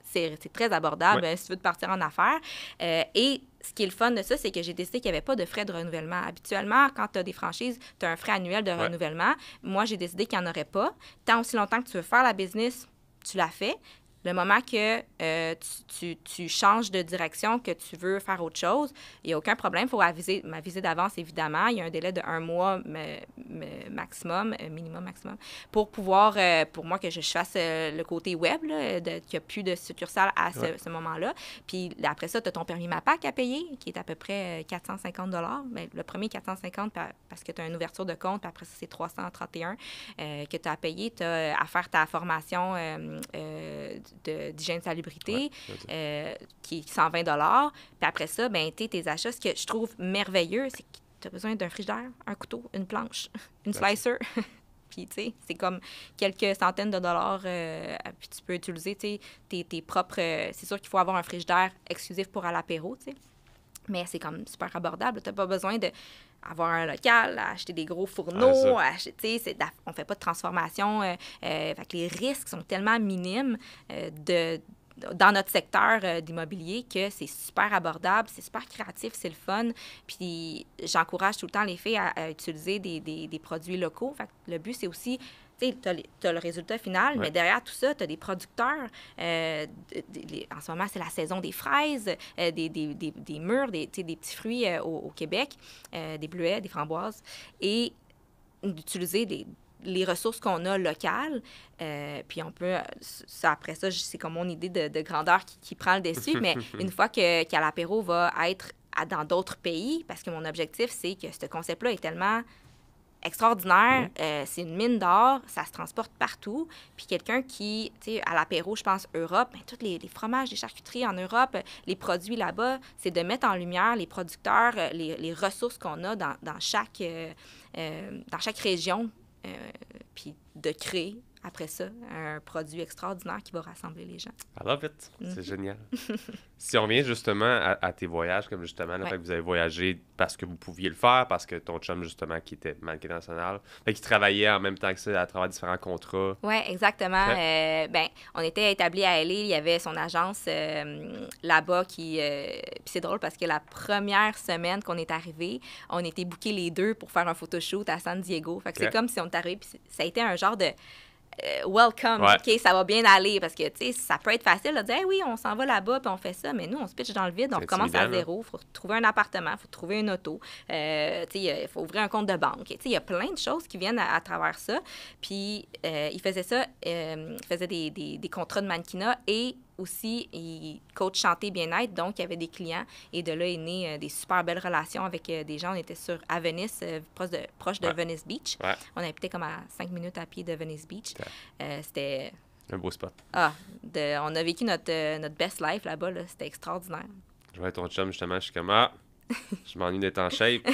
c'est très abordable si tu veux te partir en affaires. Et ce qui est le fun de ça, c'est que j'ai décidé qu'il n'y avait pas de frais de renouvellement. Habituellement, quand tu as des franchises, tu as un frais annuel de renouvellement. Moi, j'ai décidé qu'il n'y en aurait pas. Tant aussi longtemps que tu veux faire la business, tu la fais. Le moment que tu changes de direction, que tu veux faire autre chose, il n'y a aucun problème. Il faut m'aviser d'avance, évidemment. Il y a un délai de 1 mois maximum, minimum maximum, pour pouvoir, pour moi, que je fasse le côté web, qu'il n'y a plus de succursale à ce moment-là. Puis après ça, tu as ton permis MAPAC à payer, qui est à peu près 450 $. Mais le premier, 450 parce que tu as une ouverture de compte, puis après ça, c'est 331 que tu as à payer. Tu as à faire ta formation d'hygiène salubrité, qui est 120 $. Puis après ça, ben tes achats, ce que je trouve merveilleux, c'est que tu as besoin d'un frigidaire, un couteau, une planche, une slicer. Puis, tu sais, c'est comme quelques centaines de dollars. Puis tu peux utiliser, tu sais, tes propres... c'est sûr qu'il faut avoir un frigidaire exclusif pour à l'apéro, tu sais. Mais c'est comme super abordable. Tu n'as pas besoin d'avoir un local, acheter des gros fourneaux, on fait pas de transformation. Fait que les risques sont tellement minimes dans notre secteur d'immobilier que c'est super abordable, c'est super créatif, c'est le fun. Puis j'encourage tout le temps les filles à utiliser des produits locaux. Fait que le but, c'est aussi... Tu as le résultat final, mais derrière tout ça, tu as des producteurs. En ce moment, c'est la saison des fraises, des mûres, des petits fruits au Québec, des bleuets, des framboises, et d'utiliser les ressources qu'on a locales. Puis on peut... après ça, c'est comme mon idée de grandeur qui prend le dessus, mais une fois qu'à l'apéro va être dans d'autres pays, parce que mon objectif, c'est que ce concept-là est tellement... extraordinaire, c'est une mine d'or, ça se transporte partout. Puis quelqu'un qui, tu sais, à l'apéro, je pense Europe, ben, tous les fromages, les charcuteries en Europe, les produits là-bas, c'est de mettre en lumière les producteurs, les ressources qu'on a dans chaque région, puis de créer, après ça, un produit extraordinaire qui va rassembler les gens. I love it. C'est génial. Si on revient justement à tes voyages, comme justement, le fait que vous avez voyagé parce que vous pouviez le faire, parce que ton chum, justement, qui était mannequin national, fait qu'il travaillait en même temps que ça à travers différents contrats. Oui, exactement. On était établis à LA, il y avait son agence là-bas qui... Puis c'est drôle parce que la première semaine qu'on est arrivé, on était bookés les deux pour faire un photoshoot à San Diego. Fait que c'est comme si on est arrivé, puis ça a été un genre de... welcome, Ouais. OK, ça va bien aller. Parce que, tu sais, ça peut être facile de dire, hey, oui, on s'en va là-bas, puis on fait ça. Mais nous, on se pitche dans le vide, on C'est recommence à intimidant, là. zéro. Il faut trouver un appartement, il faut trouver une auto. Tu sais, il faut ouvrir un compte de banque. Tu sais, il y a plein de choses qui viennent à travers ça. Puis, il faisait ça, il faisait des contrats de mannequinat et aussi, il coach santé bien-être, donc il y avait des clients. Et de là est né des super belles relations avec des gens. On était à Venice, proche de Ouais. Venice Beach. Ouais. On habitait comme à 5 minutes à pied de Venice Beach. C'était... Un beau spot. on a vécu notre best life là-bas. Là. C'était extraordinaire. Je vois ton chum, justement, je suis comme, je m'ennuie d'être en shape.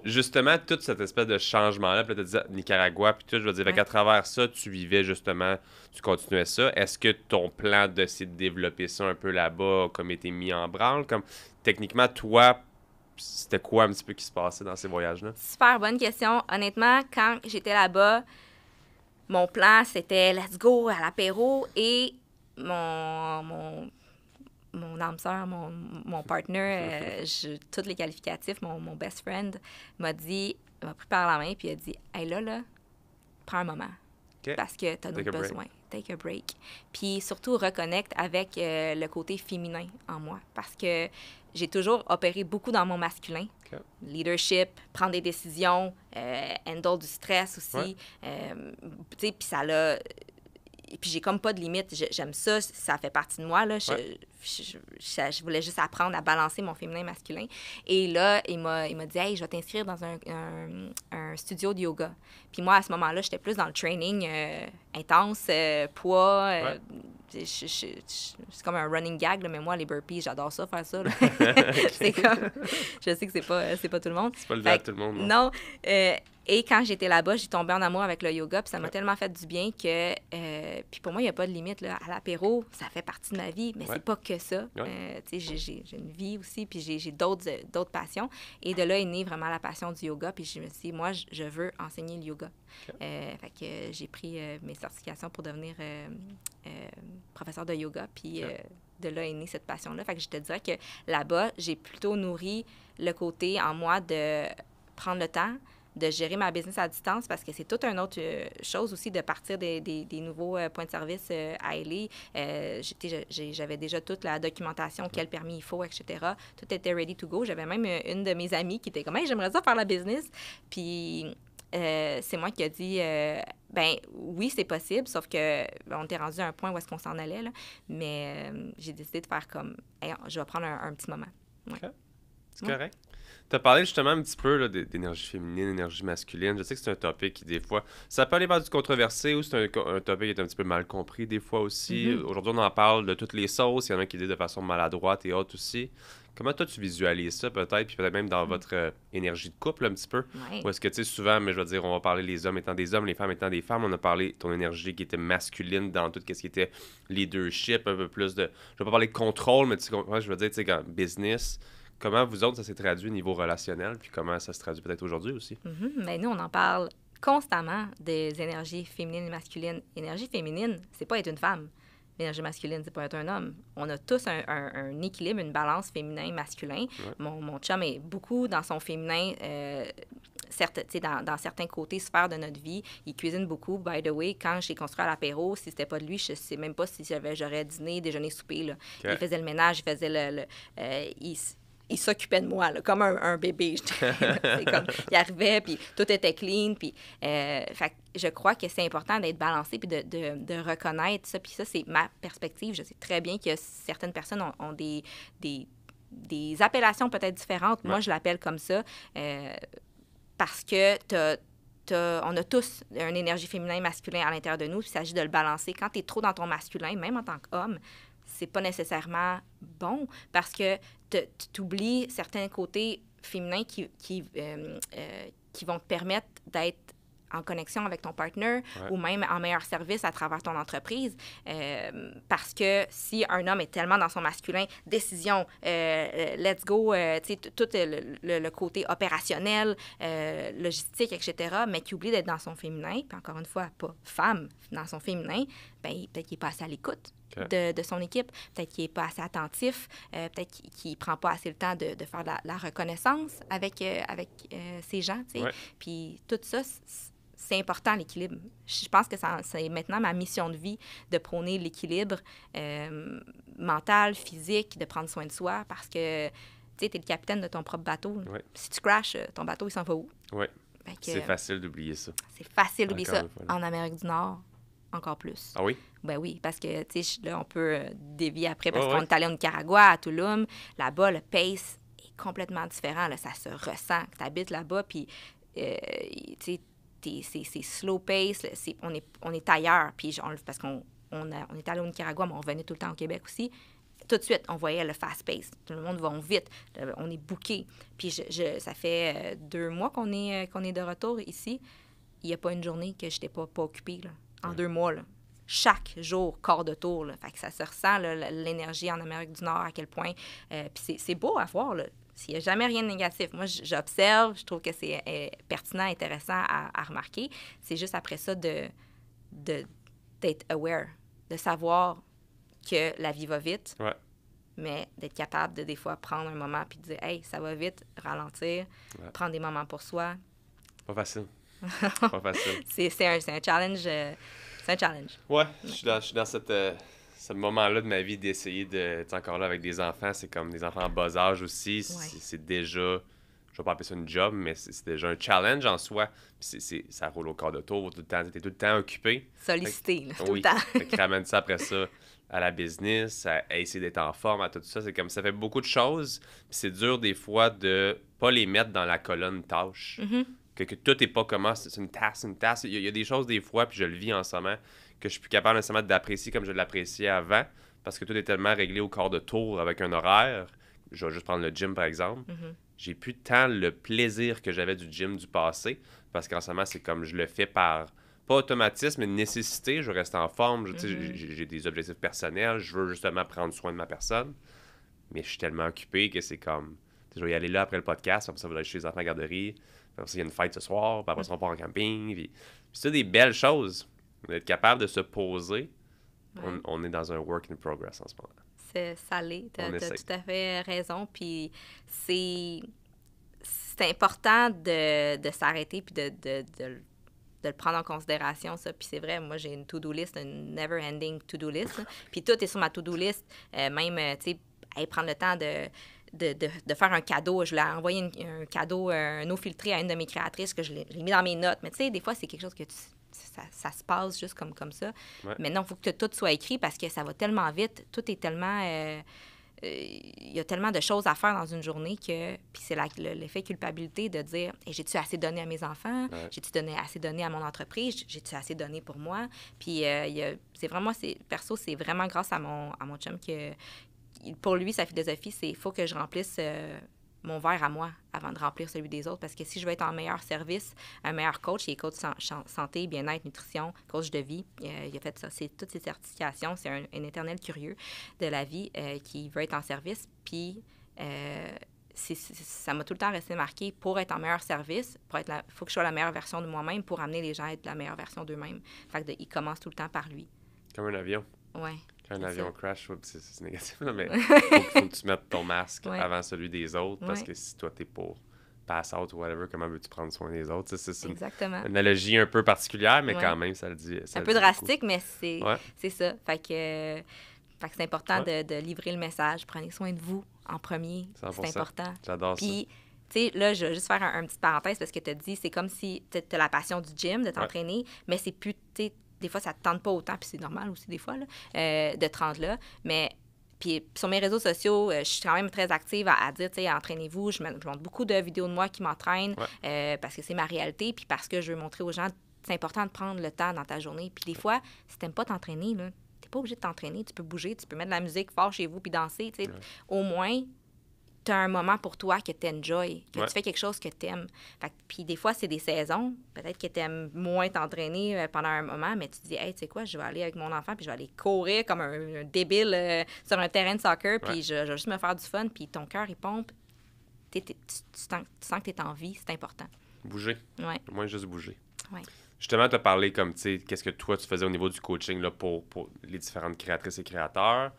Justement, toute cette espèce de changement-là, puis tu disais Nicaragua, puis tout, je veux dire, qu'à travers ça, tu vivais justement, tu continuais ça. Est-ce que ton plan d'essayer de développer ça un peu là-bas a comme été mis en branle? Comme, techniquement, toi, c'était quoi un petit peu qui se passait dans ces voyages-là? Super bonne question. Honnêtement, quand j'étais là-bas, mon plan, c'était let's go à l'apéro et mon âme sœur, mon partner, tous les qualificatifs, mon best friend m'a pris par la main puis il a dit « Hey là, prends un moment. Okay. Parce que tu as d'autres besoins. Take a break. » Puis surtout, reconnecte avec le côté féminin en moi. Parce que j'ai toujours opéré beaucoup dans mon masculin. Okay. Leadership, prendre des décisions, handle du stress aussi. Tu sais, puis ça l'a... Et puis j'ai comme pas de limite. J'aime ça, ça fait partie de moi. Là. Je voulais juste apprendre à balancer mon féminin et masculin. Et là, il m'a dit « Hey, je vais t'inscrire dans un studio de yoga. » Puis moi, à ce moment-là, j'étais plus dans le training intense, poids. C'est comme un running gag, là, mais moi, les burpees, j'adore ça, faire ça. C'est comme... Je sais que c'est pas tout le monde. C'est pas le cas de tout le monde. Non. Et quand j'étais là-bas, j'ai tombé en amour avec le yoga, puis ça m'a tellement fait du bien que... puis pour moi, il n'y a pas de limite. Là. À l'apéro, ça fait partie de ma vie, mais c'est pas que ça. Tu sais, j'ai une vie aussi, puis j'ai d'autres passions. Et de là est née vraiment la passion du yoga, puis je me suis dit, moi, je veux enseigner le yoga. Fait que j'ai pris mes certifications pour devenir professeur de yoga, puis de là est née cette passion-là. Fait que je te dirais que là-bas, j'ai plutôt nourri le côté en moi de prendre le temps, de gérer ma business à distance parce que c'est toute une autre chose aussi de partir des nouveaux points de service à LA. J'avais déjà toute la documentation, quel permis il faut, etc. Tout était ready to go. J'avais même une de mes amies qui était comme hey, « j'aimerais ça faire la business ». Puis c'est moi qui ai dit ben oui, c'est possible, sauf que on était rendu à un point où est-ce qu'on s'en allait, là. Mais j'ai décidé de faire comme hey, je vais prendre un petit moment. Ouais. Okay. C'est correct. Tu as parlé justement un petit peu là, d'énergie féminine, d'énergie masculine. Je sais que c'est un topic qui, des fois, ça peut aller vers du controversé ou c'est un topic qui est un petit peu mal compris, des fois aussi. Aujourd'hui, on en parle de toutes les sauces. Il y en a qui disent de façon maladroite et autres aussi. Comment toi, tu visualises ça, peut-être, puis peut-être même dans votre énergie de couple, un petit peu? Ouais. Ou est-ce que, tu sais, souvent, mais je veux dire, on va parler les hommes étant des hommes, les femmes étant des femmes. On a parlé de ton énergie qui était masculine dans tout ce qui était leadership, un peu plus de... Je vais pas parler de contrôle, mais tu sais, je veux dire, tu sais, quand business... Comment vous autres, ça s'est traduit au niveau relationnel, puis comment ça se traduit peut-être aujourd'hui aussi? Mais nous, on en parle constamment des énergies féminines et masculines. L'énergie féminine, c'est pas être une femme. L'énergie masculine, c'est pas être un homme. On a tous un équilibre, une balance féminin-masculin. Ouais. Mon chum est beaucoup dans son féminin, dans certains côtés, sphères de notre vie. Il cuisine beaucoup. By the way, quand j'ai construit à l'apéro, si c'était pas de lui, je sais même pas si j'aurais dîné, déjeuné, souper. Là. Okay. Il faisait le ménage, il faisait il s'occupait de moi, là, comme un bébé. Il arrivait, puis tout était clean. Puis, fait, je crois que c'est important d'être balancé puis de reconnaître ça. Puis ça, c'est ma perspective. Je sais très bien que certaines personnes ont des appellations peut-être différentes. Ouais. Moi, je l'appelle comme ça parce que on a tous une énergie féminin et masculin à l'intérieur de nous. Puis il s'agit de le balancer. Quand tu es trop dans ton masculin, même en tant qu'homme, c'est pas nécessairement bon parce que tu oublies certains côtés féminins qui vont te permettre d'être en connexion avec ton partner ou même en meilleur service à travers ton entreprise. Parce que si un homme est tellement dans son masculin, décision, let's go, tout le côté opérationnel, logistique, etc., mais qui oublie d'être dans son féminin, puis encore une fois, pas femme, dans son féminin, bien, peut-être qu'il est pas assez à l'écoute. de son équipe. Peut-être qu'il n'est pas assez attentif. Peut-être qu'il ne prend pas assez le temps de faire la reconnaissance avec ces gens. Ouais. Puis tout ça, c'est important, l'équilibre. Je pense que c'est maintenant ma mission de vie de prôner l'équilibre mental, physique, de prendre soin de soi parce que tu es le capitaine de ton propre bateau. Ouais. Si tu crashes, ton bateau, il s'en va où? Oui. Fait que, C'est facile d'oublier ça. C'est facile d'oublier Encore ça. une fois, là. En Amérique du Nord, encore plus. Ah oui? Ben oui, parce que, tu sais, là, on peut dévier après parce Ouais, qu'on ouais. est allé au Nicaragua, à Tulum. Là-bas, le pace est complètement différent. Là, ça se ressent. Tu habites là-bas, puis, tu sais, c'est slow pace. Là, on est ailleurs. Puis, parce qu'on est allé au Nicaragua, mais on revenait tout le temps au Québec aussi. Tout de suite, on voyait le fast pace. Tout le monde va vite. On est booké. Puis, ça fait 2 mois qu'on est de retour ici. Il n'y a pas une journée que je n'étais pas occupée, là, en 2 mois. Là. Chaque jour, quart de tour. Là. Fait que ça se ressent, là, l'énergie en Amérique du Nord, à quel point. Puis c'est beau à voir, là. S'il n'y a jamais rien de négatif. Moi, j'observe, je trouve que c'est pertinent, intéressant à remarquer. C'est juste après ça d'être aware, de savoir que la vie va vite, Ouais. mais d'être capable de, des fois, prendre un moment puis de dire « Hey, ça va vite », ralentir, prendre des moments pour soi. Pas facile. Pas facile. C'est un challenge. C'est un challenge. Ouais, je suis dans ce moment-là de ma vie d'essayer de... Tu sais, encore là, avec des enfants, c'est comme des enfants en bas âge aussi. C'est déjà... Je vais pas appeler ça une job, mais c'est déjà un challenge en soi. Puis ça roule au quart de tour tout le temps. T'es tout le temps occupé. Sollicité, là, tout Oui. le temps. Fait que ramène ça après ça à la business, à essayer d'être en forme, à tout ça. C'est comme ça fait beaucoup de choses. Puis c'est dur des fois de pas les mettre dans la colonne tâches. Mm-hmm. Que tout n'est pas comment, c'est une tasse. Il y a des choses des fois, puis je le vis en ce moment, que je suis plus capable nécessairement d'apprécier comme je l'appréciais avant, parce que tout est tellement réglé au quart de tour avec un horaire. Je vais juste prendre le gym, par exemple. Mm-hmm. J'ai plus tant le plaisir que j'avais du gym du passé, parce qu'en ce moment, c'est comme je le fais par, pas automatisme, mais nécessité. Je veux rester en forme, tu sais, j'ai des objectifs personnels, je veux justement prendre soin de ma personne, mais je suis tellement occupé que c'est comme, tu sais, je vais y aller là après le podcast, après ça, je vais aller chez les enfants à la garderie. Après ça, il y a une fête ce soir, puis après ça, on part en camping. Puis c'est des belles choses. D'être capable de se poser, on est dans un work in progress en ce moment. C'est salé, tu as tout à fait raison. Puis c'est important de s'arrêter puis de le prendre en considération, ça. Puis c'est vrai, moi, j'ai une to-do list, une never-ending to-do list. Puis tout est sur ma to-do list. Même, tu sais, prendre le temps de faire un cadeau. Je lui ai envoyé un cadeau, un eau filtrée à une de mes créatrices que je l'ai mis dans mes notes. Mais tu sais, des fois, c'est quelque chose que ça se passe juste comme ça. Ouais. Maintenant, il faut que tout soit écrit parce que ça va tellement vite. Tout est tellement... il y a tellement de choses à faire dans une journée que... Puis c'est l'effet culpabilité de dire hey, « J'ai-tu assez donné à mes enfants? Ouais. J'ai-tu assez donné à mon entreprise? J'ai-tu assez donné pour moi? » Puis c'est vraiment... Perso, c'est vraiment grâce à mon chum que... Pour lui, sa philosophie, c'est il faut que je remplisse mon verre à moi avant de remplir celui des autres. Parce que si je veux être en meilleur service, un meilleur coach, il est coach santé, bien-être, nutrition, coach de vie. Il a fait ça. C'est toutes ces certifications. C'est un éternel curieux de la vie qui veut être en service. Puis ça m'a tout le temps resté marqué pour être en meilleur service. Il faut que je sois la meilleure version de moi-même pour amener les gens à être la meilleure version d'eux-mêmes. Fait que il commence tout le temps par lui. Comme un avion. Ouais. Quand un avion crash, c'est négatif, là, mais faut que tu mettes ton masque avant celui des autres, parce que si toi, t'es pour pass out ou whatever, comment veux-tu prendre soin des autres? C'est Exactement. Une analogie un peu particulière, mais quand même, ça le dit. Un peu drastique, mais c'est ça. Fait que c'est important de livrer le message. Prenez soin de vous en premier. 100%. C'est important. J'adore ça. Puis, tu sais, là, je vais juste faire un petit parenthèse parce que tu as dit, c'est comme si tu as la passion du gym, de t'entraîner, mais c'est plus, tu sais, des fois, ça ne te tente pas autant, puis c'est normal aussi des fois, là, de te rendre là. Mais puis sur mes réseaux sociaux, je suis quand même très active à dire, tu sais, entraînez-vous. Je montre beaucoup de vidéos de moi qui m'entraînent parce que c'est ma réalité, puis parce que je veux montrer aux gens, c'est important de prendre le temps dans ta journée. Puis des fois, si tu n'aimes pas t'entraîner, là, tu n'es pas obligé de t'entraîner. Tu peux bouger, tu peux mettre de la musique fort chez vous puis danser, tu sais. Au moins, tu as un moment pour toi que tu enjoy, que tu fais quelque chose que tu aimes. Puis des fois, c'est des saisons. Peut-être que tu aimes moins t'entraîner pendant un moment, mais tu te dis, hey, tu sais quoi, je vais aller avec mon enfant, puis je vais aller courir comme un débile sur un terrain de soccer, puis je vais juste me faire du fun, puis ton cœur, il pompe. Tu sens que tu es en vie, c'est important. Bouger. Ouais. Au moins, juste bouger. Ouais. Justement, tu as parlé comme, tu sais, qu'est-ce que toi, tu faisais au niveau du coaching là, pour les différentes créatrices et créateurs.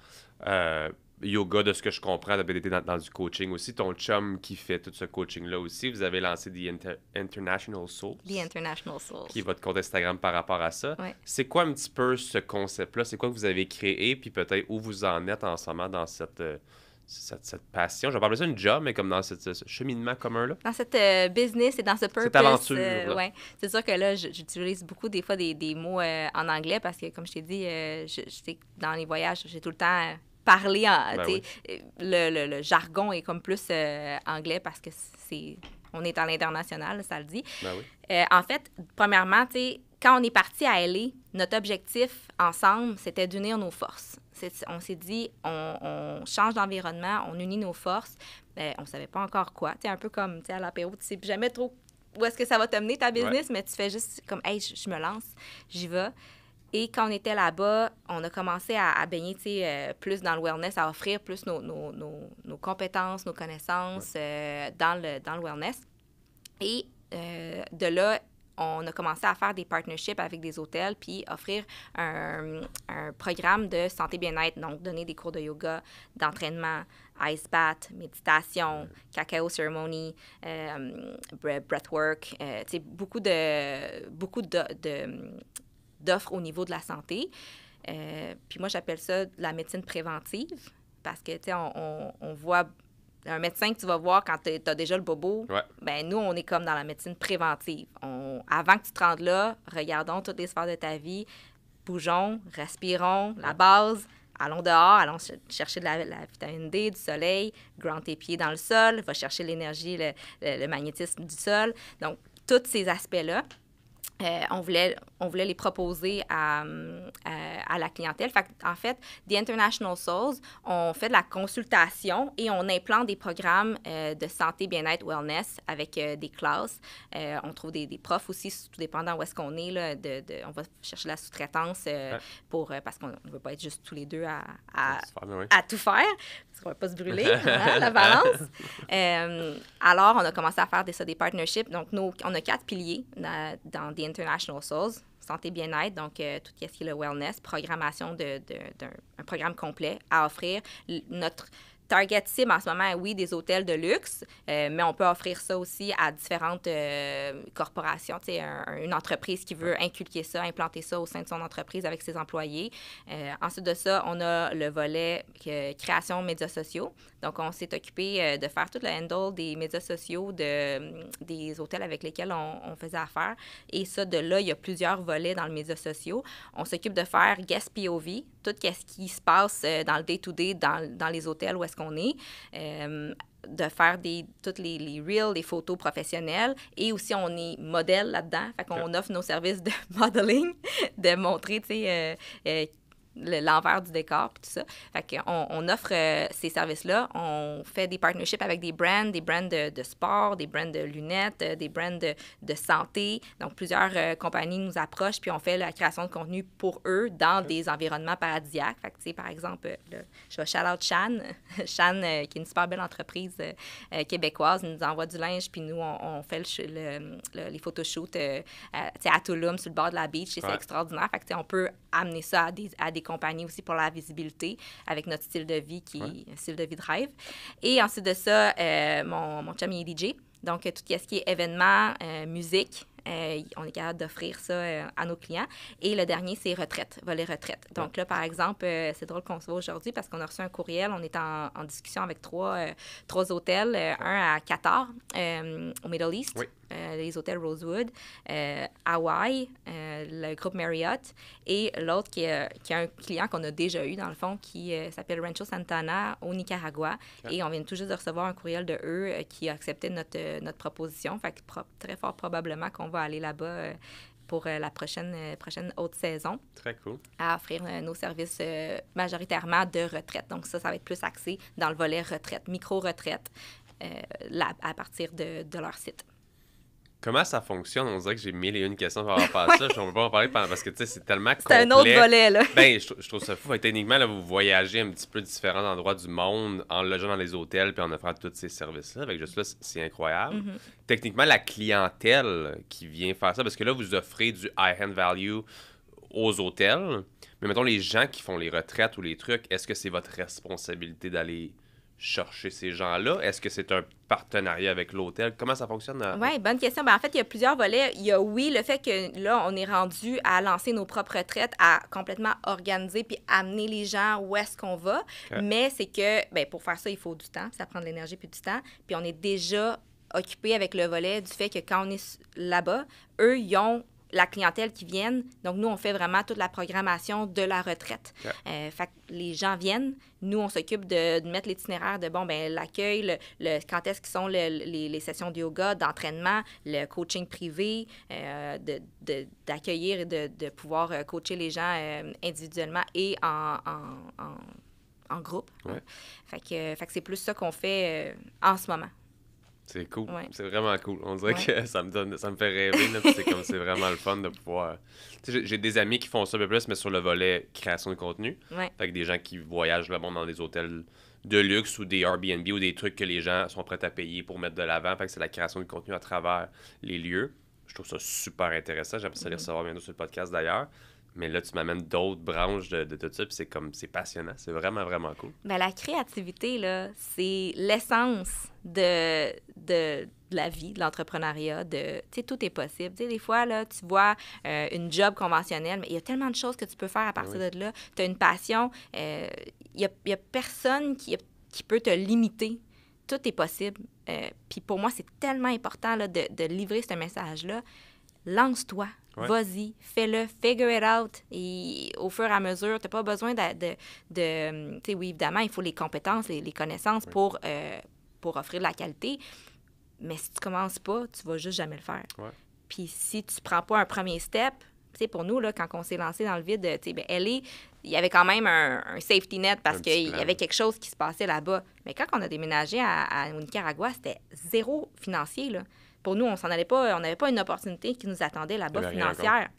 Yoga, de ce que je comprends, tu as été dans du coaching aussi. Ton chum qui fait tout ce coaching-là aussi, vous avez lancé The International Souls. The International Souls. Qui est votre compte Instagram par rapport à ça. Ouais. C'est quoi un petit peu ce concept-là? C'est quoi que vous avez créé? Puis peut-être où vous en êtes en ce moment dans cette passion? Je vais parler ça une job, mais comme dans ce cheminement commun-là. Dans cette business et dans ce purpose. Cette aventure. Ouais. C'est sûr que là, j'utilise beaucoup des fois des mots en anglais parce que, comme je t'ai dit, dans les voyages, j'ai tout le temps parlé. Le jargon est comme plus anglais parce que on est à l'international, ça le dit. Ben oui. En fait, premièrement, quand on est parti à LA, notre objectif ensemble, c'était d'unir nos forces. On s'est dit, on change d'environnement, on unit nos forces. On ne savait pas encore quoi. Un peu comme à l'apéro, tu ne sais jamais trop où est-ce que ça va t'amener ta business, mais tu fais juste comme, hey, je me lance, j'y vais. Et quand on était là-bas, on a commencé à baigner plus dans le wellness, à offrir plus nos compétences, nos connaissances dans le wellness. Et de là, on a commencé à faire des partnerships avec des hôtels puis offrir un programme de santé bien-être, donc donner des cours de yoga, d'entraînement, ice bath, méditation, cacao ceremony, breathwork, beaucoup d'offres au niveau de la santé. Puis moi, j'appelle ça de la médecine préventive parce que, on voit un médecin que tu vas voir quand tu as déjà le bobo. Ben nous, on est comme dans la médecine préventive. Avant que tu te rendes là, regardons toutes les sphères de ta vie, bougeons, respirons, la base, allons dehors, allons chercher de la vitamine D, du soleil, ground tes pieds dans le sol, va chercher l'énergie, le magnétisme du sol. Donc, tous ces aspects-là, on voulait les proposer à la clientèle. En fait, The International Souls, on fait de la consultation et on implante des programmes de santé, bien-être, wellness avec des classes. On trouve des profs aussi, tout dépendant où est-ce qu'on est. Là, on va chercher la sous-traitance parce qu'on ne veut pas être juste tous les deux à tout faire. Parce qu'on ne va pas se brûler, la balance. Alors, on a commencé à faire des partnerships. Donc, on a 4 piliers dans The International Souls. Santé bien-être, donc tout ce qui est le wellness, programmation d'un programme complet à offrir. Notre target cible en ce moment, oui, des hôtels de luxe, mais on peut offrir ça aussi à différentes corporations, une entreprise qui veut inculquer ça, implanter ça au sein de son entreprise avec ses employés. Ensuite de ça, on a le volet création médias sociaux. Donc, on s'est occupé de faire tout le handle des médias sociaux des hôtels avec lesquels on faisait affaire. Et ça, de là, il y a plusieurs volets dans le médias sociaux. On s'occupe de faire guest POV, tout ce qui se passe dans le day-to-day, dans les hôtels où est-ce qu'on est. De faire toutes les reels, les photos professionnelles. Et aussi, on est modèle là-dedans. Fait qu'on offre nos services de modeling, de montrer, tu sais, l'envers du décor et tout ça. Fait qu'on offre ces services-là. On fait des partnerships avec des brands de sport, des brands de lunettes, des brands de santé. Donc, plusieurs compagnies nous approchent puis on fait la création de contenu pour eux dans des environnements paradisiaques. Fait que, tu sais, par exemple, je vais shout-out Shan. Shan, qui est une super belle entreprise québécoise, nous envoie du linge puis nous, on fait les photoshoots à Tulum, sur le bord de la beach. C'est extraordinaire. Fait que, on peut amener ça à des compagnies aussi pour la visibilité avec notre style de vie qui est un style de vie de rêve. Et ensuite de ça, mon chum, il est DJ. Donc, tout ce qui est événements, musique, on est capable d'offrir ça à nos clients. Et le dernier, c'est retraite, volet retraite. Donc là, par exemple, c'est drôle qu'on se voit aujourd'hui parce qu'on a reçu un courriel. On est en discussion avec trois hôtels, un à Qatar, au Middle East, les hôtels Rosewood, Hawaï, le groupe Marriott, et l'autre qui a un client qu'on a déjà eu, dans le fond, qui s'appelle Rancho Santana au Nicaragua. Et on vient tout juste de recevoir un courriel de eux qui a accepté notre proposition. Fait que très fort probablement qu'on va aller là-bas pour la prochaine haute saison. Très cool. À offrir nos services majoritairement de retraite. Donc ça va être plus axé dans le volet retraite, micro-retraite, à partir de leur site. Comment ça fonctionne? On dirait que j'ai mille et une questions par rapport à ça. Je ne peux pas en parler parce que, tu sais, c'est tellement complet. C'est un autre volet, là. Ben, je trouve ça fou. Fait que techniquement, là, vous voyagez un petit peu différents endroits du monde en logeant dans les hôtels puis en offrant tous ces services-là. Fait que juste là, c'est incroyable. Techniquement, la clientèle qui vient faire ça, parce que là, vous offrez du high-end value aux hôtels, mais mettons, les gens qui font les retraites ou les trucs, est-ce que c'est votre responsabilité d'aller chercher ces gens-là? Est-ce que c'est un partenariat avec l'hôtel? Comment ça fonctionne? Oui, bonne question. Ben, en fait, il y a plusieurs volets. Il y a, oui, le fait que là, on est rendu à lancer nos propres retraites, à complètement organiser puis amener les gens où est-ce qu'on va. Okay. Mais c'est que, ben, pour faire ça, il faut du temps. Ça prend de l'énergie puis du temps. Puis on est déjà occupé avec le volet du fait que quand on est là-bas, eux, ils ont la clientèle qui viennent. Donc, nous, on fait vraiment toute la programmation de la retraite. Okay. Fait que les gens viennent. Nous, on s'occupe de mettre l'itinéraire de, bon, ben l'accueil, quand est-ce qu'ils sont les sessions de yoga, d'entraînement, le coaching privé, d'accueillir et de pouvoir coacher les gens individuellement et en groupe. Ouais. Fait que c'est plus ça qu'on fait en ce moment. C'est cool. Ouais. C'est vraiment cool. On dirait que ça me fait rêver. Là, c'est vraiment le fun de pouvoir... Tu sais, j'ai des amis qui font ça un peu plus, mais sur le volet création de contenu. Ouais. Fait que des gens qui voyagent le monde dans des hôtels de luxe ou des Airbnb ou des trucs que les gens sont prêts à payer pour mettre de l'avant. Fait que c'est la création de contenu à travers les lieux. Je trouve ça super intéressant. J'aimerais ça les recevoir bientôt sur le podcast d'ailleurs. Mais là, tu m'amènes d'autres branches de tout ça, puis c'est passionnant. C'est vraiment, vraiment cool. Bien, la créativité, là, c'est l'essence de la vie, de l'entrepreneuriat. Tu sais, tout est possible. Tu sais, des fois, là, tu vois une job conventionnelle, mais il y a tellement de choses que tu peux faire à partir de là. Tu as une passion. Il y a personne qui peut te limiter. Tout est possible. Puis pour moi, c'est tellement important là, de livrer ce message-là. Lance-toi. Ouais. Vas-y, fais-le, figure it out. Et au fur et à mesure, tu n'as pas besoin tu sais, oui, évidemment, il faut les compétences, les connaissances pour offrir de la qualité. Mais si tu commences pas, tu vas juste jamais le faire. Ouais. Puis si tu prends pas un premier step, tu sais, pour nous, là, quand on s'est lancé dans le vide, tu sais, ben, il y avait quand même un safety net parce qu'il y avait quelque chose qui se passait là-bas. Mais quand on a déménagé au Nicaragua, c'était zéro financier, là. Pour nous, on s'en allait pas, on n'avait pas une opportunité qui nous attendait là-bas financière.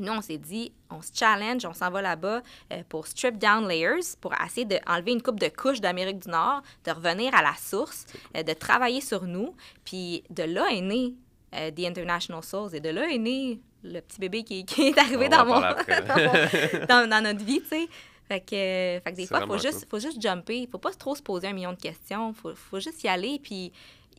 Nous, on s'est dit, on se challenge, on s'en va là-bas pour strip down layers, pour essayer d'enlever une couple de couches d'Amérique du Nord, de revenir à la source, de travailler sur nous. Puis de là est né The International Souls et de là est né le petit bébé qui est arrivé dans notre vie, tu sais. Fait que des fois, il faut juste jumper. Il ne faut pas trop se poser 1 million de questions. Il faut juste y aller. Puis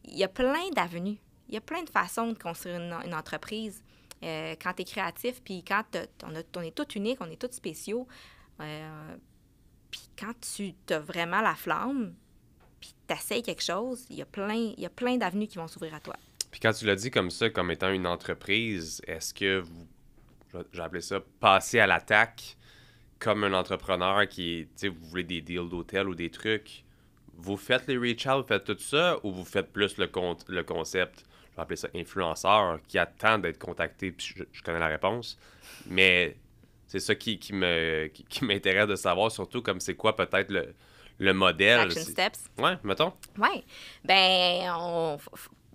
il y a plein d'avenues. Il y a plein de façons de construire une entreprise. Quand tu es créatif, puis quand on est tous uniques, on est tous spéciaux. Puis quand tu as vraiment la flamme, puis tu essaies quelque chose, il y a plein d'avenues qui vont s'ouvrir à toi. Puis quand tu l'as dit comme ça, comme étant une entreprise, est-ce que vous, j'ai appelé ça, passer à l'attaque comme un entrepreneur qui, tu sais, vous voulez des deals d'hôtel ou des trucs, vous faites les reach out, vous faites tout ça, ou vous faites plus le concept, je vais appeler ça influenceur, qui attend d'être contacté, puis je connais la réponse. Mais c'est ça qui m'intéresse de savoir, surtout comme c'est quoi peut-être le modèle. Action steps. Ouais, mettons. Ouais.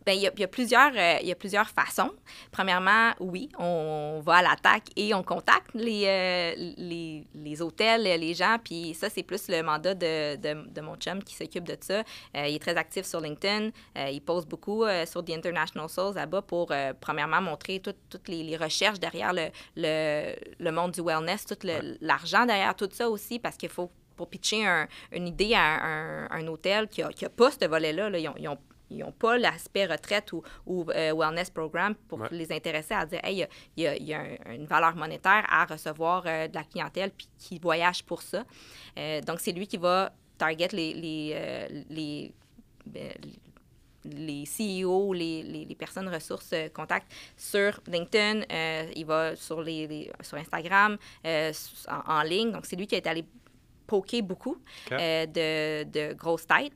Il y a plusieurs façons. Premièrement, oui, on va à l'attaque et on contacte les hôtels, les gens. Puis ça, c'est plus le mandat de mon chum qui s'occupe de ça. Il est très actif sur LinkedIn. Il poste beaucoup sur The International Souls là-bas pour, premièrement, montrer toutes les recherches derrière le monde du wellness, tout l'argent derrière tout ça aussi, parce qu'il faut, pour pitcher une idée à un hôtel qui a pas ce volet-là, là, ils n'ont pas l'aspect retraite ou wellness program pour les intéresser à dire, hey, il y a une valeur monétaire à recevoir de la clientèle puis qui voyage pour ça. Donc, c'est lui qui va target les CEO, les personnes ressources contacts sur LinkedIn. Il va sur Instagram, en ligne. Donc, c'est lui qui est allé poker beaucoup de grosses têtes.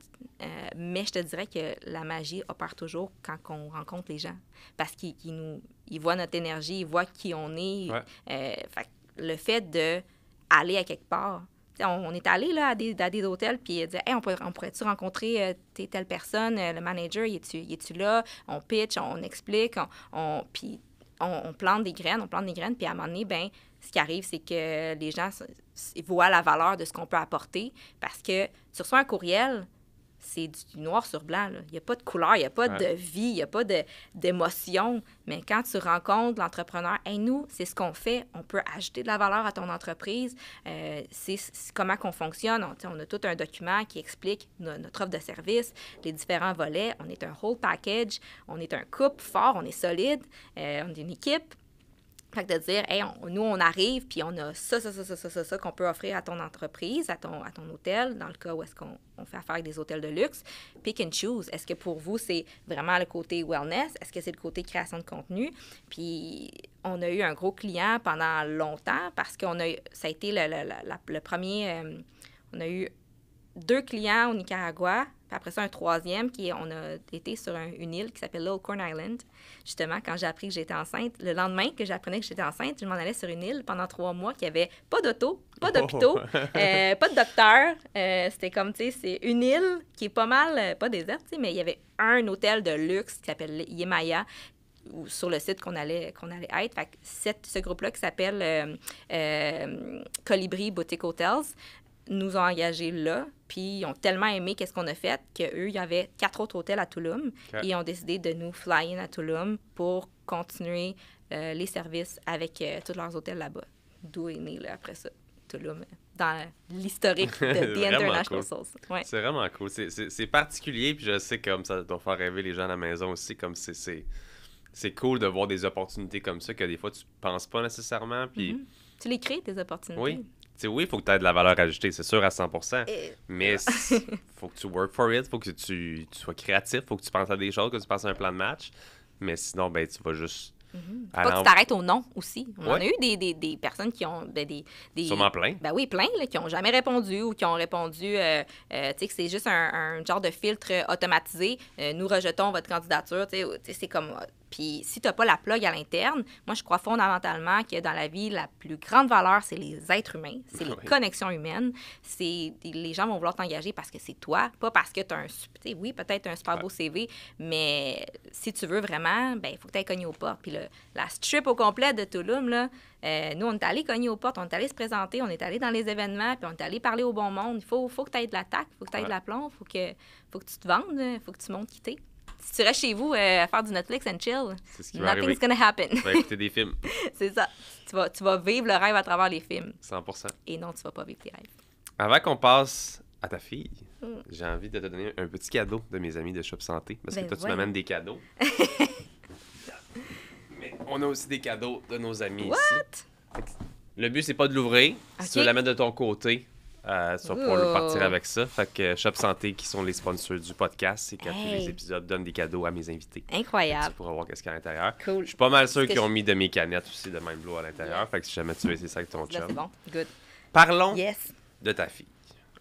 Mais je te dirais que la magie opère toujours quand on rencontre les gens. Parce qu'ils voient notre énergie, ils voient qui on est. Fait le fait d'aller à quelque part, On est allé là, à des hôtels, puis il disait, hey, on pourrait-tu rencontrer telle personne, le manager, il est-tu là? On pitch, on explique, puis on plante des graines, puis à un moment donné, ben, ce qui arrive, c'est que les gens voient la valeur de ce qu'on peut apporter, parce que tu reçois un courriel, c'est du noir sur blanc, là. Il n'y a pas de couleur, il n'y a pas de vie, il n'y a pas d'émotion. Mais quand tu rencontres l'entrepreneur, hey, nous, c'est ce qu'on fait, on peut ajouter de la valeur à ton entreprise, c'est comment qu'on fonctionne. On a tout un document qui explique notre offre de service, les différents volets. On est un whole package, on est un couple fort, on est solide, on est une équipe. Fait que de dire, hey, nous, on arrive, puis on a ça qu'on peut offrir à ton entreprise, à ton hôtel, dans le cas où est-ce qu'on fait affaire avec des hôtels de luxe. Pick and choose. Est-ce que pour vous, c'est vraiment le côté wellness? Est-ce que c'est le côté création de contenu? Puis, on a eu un gros client pendant longtemps parce ça a été le premier... on a eu 2 clients au Nicaragua, puis après ça, un 3e, on a été sur une île qui s'appelle Little Corn Island. Justement, quand j'ai appris que j'étais enceinte, le lendemain que j'apprenais que j'étais enceinte, je m'en allais sur une île pendant 3 mois qui avait pas d'auto, pas d'hôpitaux, pas de docteur. C'était comme, tu sais, c'est une île qui est pas mal, pas déserte, tu sais, mais il y avait un hôtel de luxe qui s'appelle Yemaya, sur le site qu'on allait être. Fait que ce groupe-là qui s'appelle Colibri Boutique Hotels nous ont engagés là, puis ils ont tellement aimé qu'est-ce qu'on a fait qu'eux, il y avait 4 autres hôtels à Tulum et ils ont décidé de nous fly-in à Tulum pour continuer les services avec tous leurs hôtels là-bas. D'où est né, là, après ça, Tulum, dans l'historique de The International cool. Souls. Ouais. C'est vraiment cool. C'est particulier, puis je sais comme ça doit faire rêver les gens à la maison aussi, comme c'est cool de voir des opportunités comme ça que des fois, tu penses pas nécessairement, puis... Tu les crées, tes opportunités. Oui. Oui, il faut que tu aies de la valeur ajoutée, c'est sûr, à 100%. Mais il faut que tu work for it, il faut que tu sois créatif, il faut que tu penses à des choses, que tu penses à un plan de match. Mais sinon, ben, tu vas juste... Faut pas que tu t'arrêtes au non aussi. On a eu des personnes qui ont... Sûrement plein. Ben oui, plein, là, qui n'ont jamais répondu ou qui ont répondu, tu sais, que c'est juste un genre de filtre automatisé. Nous rejetons votre candidature. Tu sais, c'est comme... Puis si tu n'as pas la plug à l'interne, moi, je crois fondamentalement que dans la vie, la plus grande valeur, c'est les êtres humains, c'est les connexions humaines. Les gens vont vouloir t'engager parce que c'est toi, pas parce que tu as oui, peut-être un super beau CV, mais si tu veux vraiment, ben il faut que tu ailles cogner aux portes. Puis la strip au complet de Tulum, là, nous, on est allé cogner aux portes, on est allé se présenter, on est allé dans les événements, puis on est allé parler au bon monde. Il faut que tu aies de l'attaque, il faut que tu aies de l'aplomb, il faut que tu te vendes, il faut que tu montes quitter. Si tu restes chez vous à faire du Netflix and chill, nothing's gonna happen. Tu vas écouter des films. C'est ça. Tu vas vivre le rêve à travers les films. 100%. Et non, tu vas pas vivre tes rêves. Avant qu'on passe à ta fille, j'ai envie de te donner un petit cadeau de mes amis de Shop Santé. Parce que toi, tu m'amènes des cadeaux. Mais on a aussi des cadeaux de nos amis ici. Le but, c'est pas de l'ouvrir. Si tu veux la mettre de ton côté, tu vas pouvoir partir avec ça. Fait que Shop Santé, qui sont les sponsors du podcast, c'est qu'à tous les épisodes, donnent des cadeaux à mes invités. Incroyable. Tu pourras voir qu'est-ce qu'il y a à l'intérieur. Cool. Je suis pas mal sûr qu'ils ont mis de mes canettes aussi de Mindblow à l'intérieur. Fait que si jamais tu veux essayer ça avec ton chum. C'est bon. Good. Parlons de ta fille.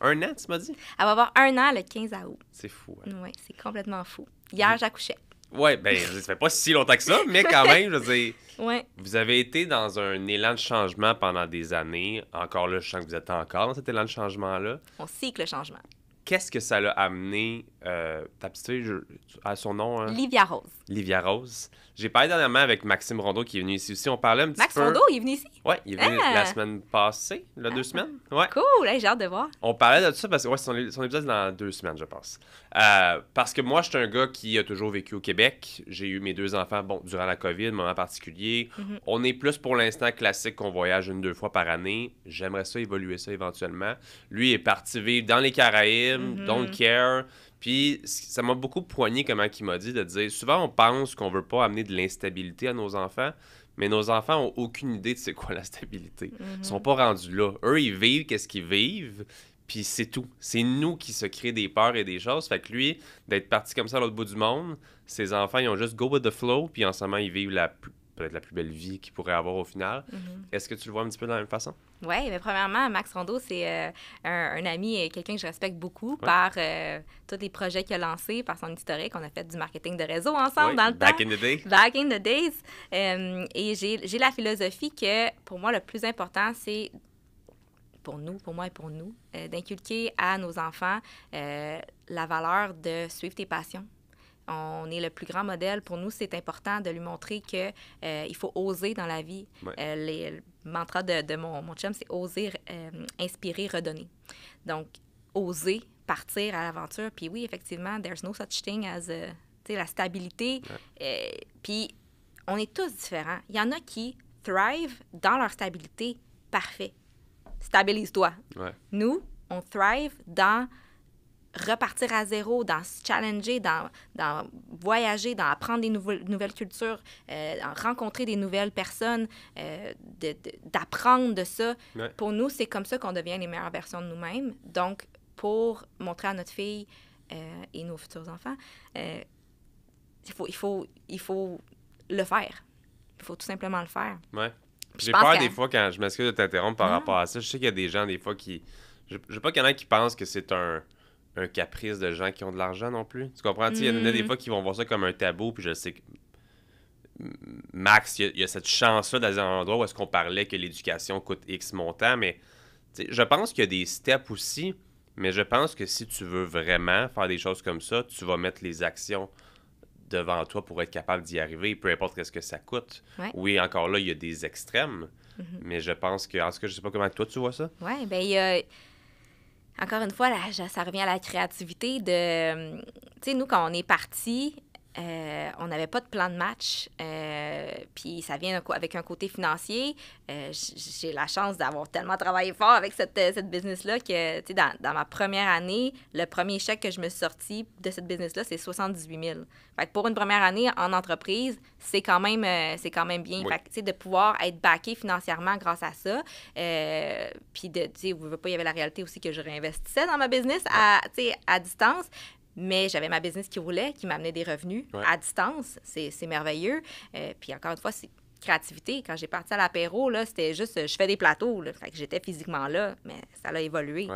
1 an, tu m'as dit? Elle va avoir 1 an le 15 août. C'est fou. Hein? Oui, c'est complètement fou. Hier, j'accouchais. Ouais, ben, ça fait pas si longtemps que ça, mais quand même, je veux dire, ouais. Vous avez été dans un élan de changement pendant des années. Encore là, je sens que vous êtes encore dans cet élan de changement-là. On cycle le changement. Qu'est-ce que ça l'a amené, ta petite fille, à son nom? Hein? Livia Rose. Livia Rose. J'ai parlé dernièrement avec Maxime Rondeau qui est venu ici aussi. On parlait un petit peu... Max Rondeau, il est venu ici? Oui, il est venu la semaine passée, 2 semaines. Ouais. Cool, hey, j'ai hâte de voir. On parlait de ça parce que son épisode est dans 2 semaines, je pense. Parce que moi, je suis un gars qui a toujours vécu au Québec. J'ai eu mes 2 enfants, durant la COVID, un moment particulier. On est plus pour l'instant classique qu'on voyage 1-2 fois par année. J'aimerais ça évoluer ça éventuellement. Lui est parti vivre dans les Caraïbes, don't care. Puis ça m'a beaucoup poigné comment il m'a dit de dire, souvent on pense qu'on veut pas amener de l'instabilité à nos enfants, mais nos enfants ont aucune idée de c'est quoi la stabilité. Ils sont pas rendus là. Eux, ils vivent qu'est-ce qu'ils vivent, puis c'est tout. C'est nous qui se créent des peurs et des choses. Fait que lui, d'être parti comme ça à l'autre bout du monde, ses enfants, ils ont juste go with the flow, puis en ce moment, ils vivent peut-être la plus belle vie qu'ils pourraient avoir au final. Est-ce que tu le vois un petit peu de la même façon? Oui, mais premièrement, Max Rondeau, c'est un ami et quelqu'un que je respecte beaucoup par tous les projets qu'il a lancés, par son historique. On a fait du marketing de réseau ensemble dans le temps. Back in the day. Back in the days. Et j'ai la philosophie que, pour moi, le plus important, c'est pour moi et pour nous, d'inculquer à nos enfants la valeur de suivre tes passions. On est le plus grand modèle. Pour nous, c'est important de lui montrer que il faut oser dans la vie. Le mantra de mon chum, c'est oser, inspirer, redonner. Donc, oser partir à l'aventure. Puis oui, effectivement, there's no such thing as la stabilité. Puis on est tous différents. Il y en a qui thrive dans leur stabilité. Parfait. Stabilise-toi. Nous, on thrive dans repartir à zéro, dans se challenger, dans voyager, dans apprendre des nouvelles cultures, rencontrer des nouvelles personnes, d'apprendre de ça. Pour nous, c'est comme ça qu'on devient les meilleures versions de nous-mêmes. Donc, pour montrer à notre fille et nos futurs enfants, il faut le faire. Il faut tout simplement le faire. Ouais. J'ai peur des fois, quand je m'excuse de t'interrompre par rapport à ça, je sais qu'il y a des gens, des fois, qui... Je veux pas qu'il y en ait qui pensent que c'est un caprice de gens qui ont de l'argent non plus. Tu comprends? Il y en a des fois qui vont voir ça comme un tabou, puis je sais que Max, il y a cette chance-là dans un endroit où est-ce qu'on parlait que l'éducation coûte X montant, mais je pense qu'il y a des steps aussi, mais je pense que si tu veux vraiment faire des choses comme ça, tu vas mettre les actions devant toi pour être capable d'y arriver, peu importe ce que ça coûte. Oui, encore là, il y a des extrêmes, mais je pense que... En tout cas, je sais pas comment toi tu vois ça. Oui, bien, il y a... Encore une fois, là, ça revient à la créativité de... Tu sais, nous, quand on est partis, on n'avait pas de plan de match, puis ça vient avec un côté financier. J'ai la chance d'avoir tellement travaillé fort avec cette business-là que, tu sais, dans ma première année, le premier chèque que je me suis sorti de cette business-là, c'est 78 000. Fait que pour une première année en entreprise, c'est quand même bien. Oui. Fait que, tu sais, de pouvoir être backé financièrement grâce à ça, puis tu sais, il y avait la réalité aussi que je réinvestissais dans ma business à distance. Mais j'avais ma business qui roulait, qui m'amenait des revenus à distance. C'est merveilleux. Puis encore une fois, c'est créativité. Quand j'ai parti à l'apéro, là, c'était juste, je fais des plateaux. Là. Fait que j'étais physiquement là, mais ça a évolué.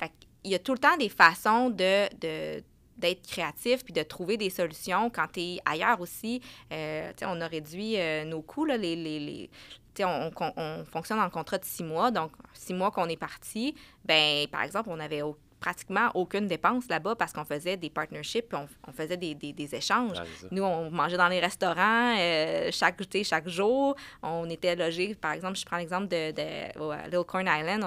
Fait qu'il y a tout le temps des façons d'être créatif puis de trouver des solutions quand tu es ailleurs aussi. On a réduit nos coûts, là, on fonctionne en contrat de 6 mois. Donc, 6 mois qu'on est parti, ben par exemple, on avait pratiquement aucune dépense là-bas parce qu'on faisait des partnerships puis on faisait des échanges. Nous, on mangeait dans les restaurants chaque jour. On était logés, par exemple, je prends l'exemple de Little Corn Island,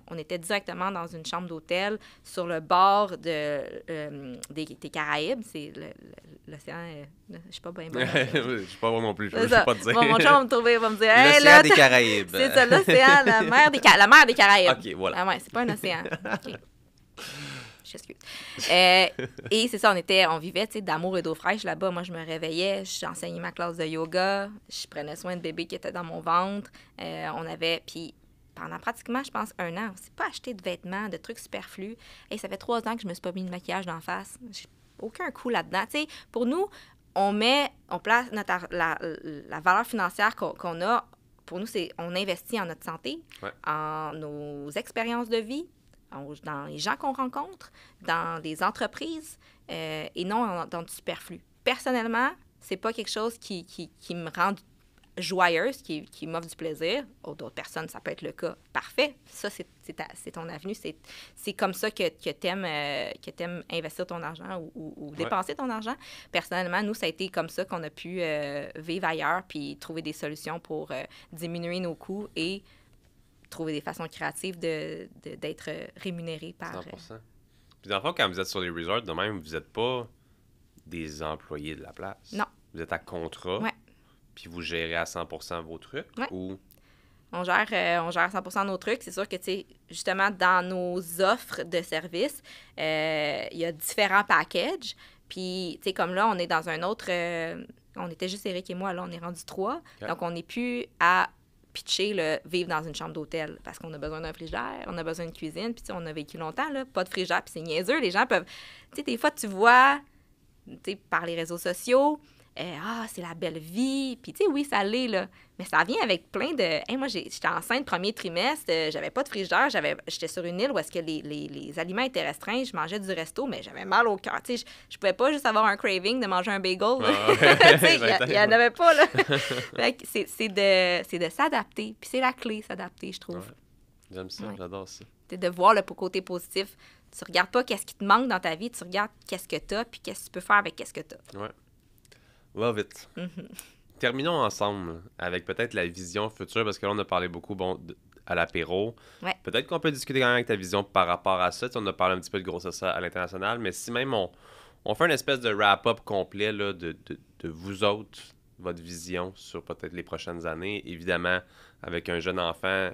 on était directement dans une chambre d'hôtel sur le bord des Caraïbes. C'est l'océan... je sais pas bien. Je sais pas moi non plus, je sais pas te dire. Mon chum va me dire... L'océan des Caraïbes. C'est ça, l'océan, la mer des Caraïbes. OK, voilà. Ah ouais, c'est pas un océan. OK. J'excuse. Et c'est ça, on vivait d'amour et d'eau fraîche là-bas. Moi, je me réveillais, j'enseignais ma classe de yoga, je prenais soin de bébé qui était dans mon ventre. Puis pendant pratiquement, je pense, 1 an, on s'est pas acheté de vêtements, de trucs superflus. Et ça fait 3 ans que je me suis pas mis de maquillage d'en face. J'ai aucun coup là-dedans. Tu sais, pour nous, on place la valeur financière qu'on a. Pour nous, on investit en notre santé, en nos expériences de vie, dans les gens qu'on rencontre, dans des entreprises et non dans du superflu. Personnellement, c'est pas quelque chose qui me rend joyeuse, qui m'offre du plaisir. D'autres personnes, ça peut être le cas. Parfait. Ça, c'est ton avenue. C'est comme ça que t'aimes investir ton argent ou dépenser ton argent. Personnellement, nous, ça a été comme ça qu'on a pu vivre ailleurs puis trouver des solutions pour diminuer nos coûts et trouver des façons créatives d'être rémunérés par... 100%. Puis dans le fond, quand vous êtes sur les resorts, de même, vous n'êtes pas des employés de la place. Non. Vous êtes à contrat. Puis vous gérez à 100% vos trucs. Ou... On gère 100% nos trucs. C'est sûr que, tu sais, justement, dans nos offres de services, il y a différents packages. Puis, tu sais, comme là, on est dans un autre... on était juste Eric et moi, là, on est rendu 3. Donc, on n'est plus à pitcher vivre dans une chambre d'hôtel parce qu'on a besoin d'un frigidaire, on a besoin d'une cuisine, puis on a vécu longtemps, là, pas de frigidaire, puis c'est niaiseux. Les gens peuvent... Tu sais, des fois, tu vois, tu sais, par les réseaux sociaux, c'est la belle vie, puis tu sais, oui, ça l'est, là, mais ça vient avec plein de... moi, j'étais enceinte premier trimestre, j'avais pas de frigidaire, j'étais sur une île où est-ce que les aliments étaient restreints, je mangeais du resto, mais j'avais mal au cœur, tu sais, je pouvais pas juste avoir un craving de manger un bagel, tu sais, il y en avait pas, là. Fait que c'est de s'adapter, puis c'est la clé, s'adapter, je trouve. J'aime ça, Ouais. j'adore ça. De voir le côté positif. Tu regardes pas qu'est-ce qui te manque dans ta vie, tu regardes qu'est-ce que tu as, puis qu'est-ce que tu peux faire avec qu'est-ce que tu as. Ouais. Love it. Terminons ensemble avec peut-être la vision future, parce que là, on a parlé beaucoup à l'apéro. Ouais. Peut-être qu'on peut discuter quand même avec ta vision par rapport à ça. Tu sais, on a parlé un petit peu de grossesse à l'international, mais si même on fait une espèce de wrap-up complet là, de vous autres, votre vision sur peut-être les prochaines années. Évidemment, avec un jeune enfant,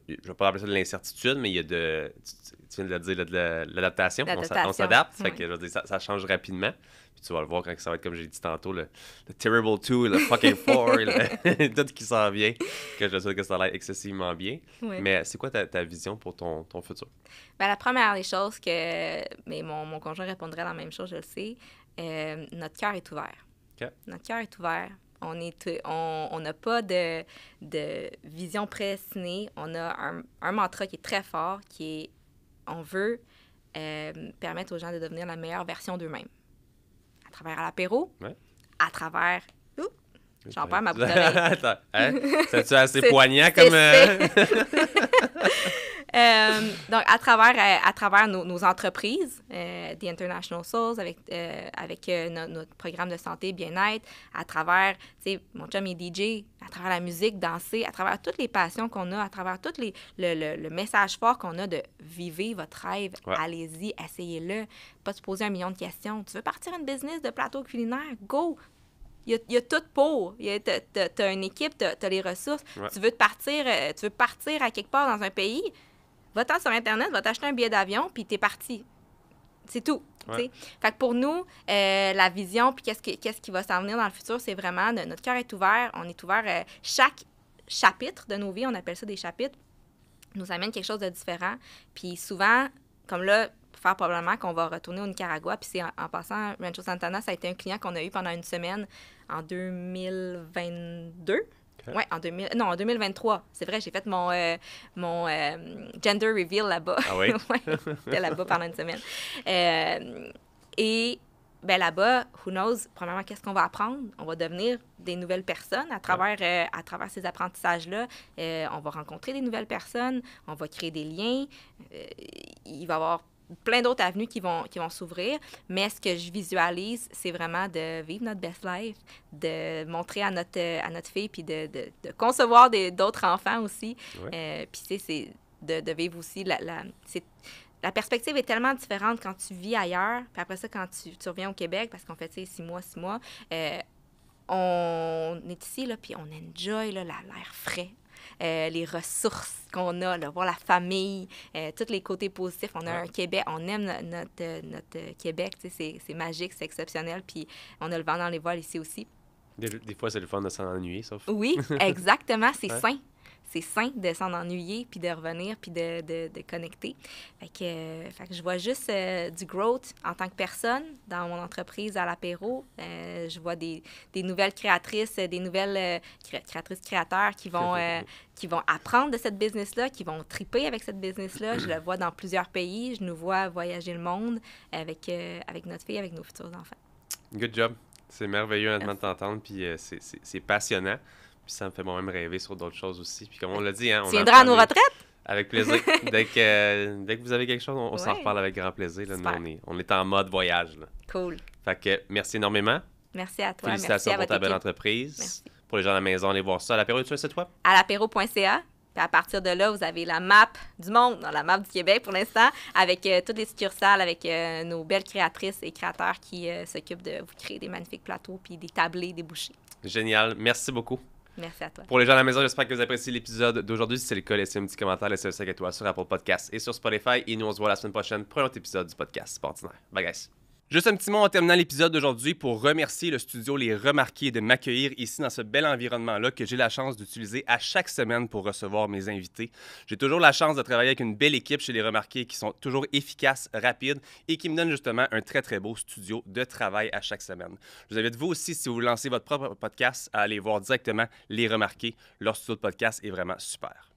je ne vais pas appeler ça de l'incertitude, mais il y a tu viens de le dire, de l'adaptation. On s'adapte, fait que, je veux dire, ça change rapidement. Puis tu vas le voir quand ça va être, comme j'ai dit tantôt, le Terrible 2, le fucking 4, tout qui s'en vient, que je sais que ça a l'air excessivement bien. Ouais. Mais c'est quoi ta vision pour ton futur? Ben, la première des choses mais mon conjoint répondrait la même chose, je le sais, notre cœur est ouvert. OK. Notre cœur est ouvert. On n'a pas de vision prédestinée. On a un mantra qui est très fort, qui est on veut permettre aux gens de devenir la meilleure version d'eux-mêmes. À travers l'apéro, Ouais. à travers... J'en perds ma bouche d'oreille. Attends, hein? C'est-tu assez poignant c'est- comme... Donc, à travers nos entreprises, The International Souls, avec notre programme de santé, bien-être, à travers, tu sais, mon chum est DJ, à travers la musique, danser, à travers toutes les passions qu'on a, à travers tout le message fort qu'on a de vivez votre rêve, Ouais. allez-y, essayez-le, pas se poser 1 million de questions. Tu veux partir une business de plateau culinaire? Go! Il y a tout pour. T'as une équipe, t'as les ressources. Ouais. Tu veux partir à quelque part dans un pays, va-t'en sur Internet, va t'acheter un billet d'avion, puis t'es parti. C'est tout. Ouais. T'sais. Fait que pour nous, la vision, puis qu'est-ce qui va s'en venir dans le futur, c'est vraiment, notre cœur est ouvert. On est ouvert. Chaque chapitre de nos vies, on appelle ça des chapitres, nous amène quelque chose de différent. Puis souvent, comme là, faire probablement qu'on va retourner au Nicaragua. Puis c'est en passant, Rancho Santana, ça a été un client qu'on a eu pendant une semaine en 2022. Okay. Oui, en 2023. C'est vrai, j'ai fait mon gender reveal là-bas. Ah oui? Ouais, j'étais là-bas pendant une semaine. Et ben là-bas, who knows, premièrement, qu'est-ce qu'on va apprendre? On va devenir des nouvelles personnes à travers ces apprentissages-là. On va rencontrer des nouvelles personnes, on va créer des liens. Il va y avoir plein d'autres avenues qui vont s'ouvrir. Mais ce que je visualise, c'est vraiment de vivre notre best life, de montrer à notre fille, puis de concevoir d'autres enfants aussi. Ouais. Puis c'est de vivre aussi la perspective est tellement différente quand tu vis ailleurs, puis après ça, quand tu reviens au Québec, parce qu'on fait, 6 mois, on est ici, là, puis on enjoy là, l'air frais, les ressources qu'on a, là, voir la famille, tous les côtés positifs. On a un Québec, on aime notre Québec, c'est magique, c'est exceptionnel, puis on a le vent dans les voiles ici aussi. Des fois, c'est le fun de s'en ennuyer, sauf... Oui, exactement, c'est Ouais. sain. C'est sain de s'en ennuyer, puis de revenir, puis de connecter. Fait que je vois juste du growth en tant que personne dans mon entreprise à l'apéro. Je vois des nouvelles créatrices, des nouvelles créateurs qui vont apprendre de cette business-là, qui vont triper avec cette business-là. Je le vois dans plusieurs pays. Je nous vois voyager le monde avec notre fille, avec nos futurs enfants. Good job. C'est merveilleux honnêtement de t'entendre, puis c'est passionnant. Puis ça me fait moi-même rêver sur d'autres choses aussi. Puis comme on l'a dit, hein, on Tu viendras à nos retraites? Avec plaisir. Dès que vous avez quelque chose, on s'en Ouais. reparle avec grand plaisir. Là. Super. Nous, on est en mode voyage. Là. Cool. Fait que merci énormément. Merci à toi. Félicitations Merci à pour votre ta belle équipe. entreprise. Merci. Pour les gens à la maison, allez voir ça. À l'apéro, tu as site web? À l'apéro.ca. Puis à partir de là, vous avez la map du monde, dans la map du Québec pour l'instant, avec toutes les succursales, avec nos belles créatrices et créateurs qui s'occupent de vous créer des magnifiques plateaux, puis des tablés, des bouchées. Génial. Merci beaucoup. Merci à toi. Pour les gens à la maison, j'espère que vous appréciez l'épisode d'aujourd'hui. Si c'est le cas, laissez un petit commentaire, laissez un 5 étoiles sur Apple Podcasts et sur Spotify. Et nous, on se voit la semaine prochaine pour un autre épisode du podcast Sportinaire. Bye, guys. Juste un petit mot en terminant l'épisode d'aujourd'hui pour remercier le studio Les Remarqués de m'accueillir ici dans ce bel environnement-là que j'ai la chance d'utiliser à chaque semaine pour recevoir mes invités. J'ai toujours la chance de travailler avec une belle équipe chez Les Remarqués qui sont toujours efficaces, rapides et qui me donnent justement un très, très beau studio de travail à chaque semaine. Je vous invite vous aussi, si vous lancez votre propre podcast, à aller voir directement Les Remarqués. Leur studio de podcast est vraiment super.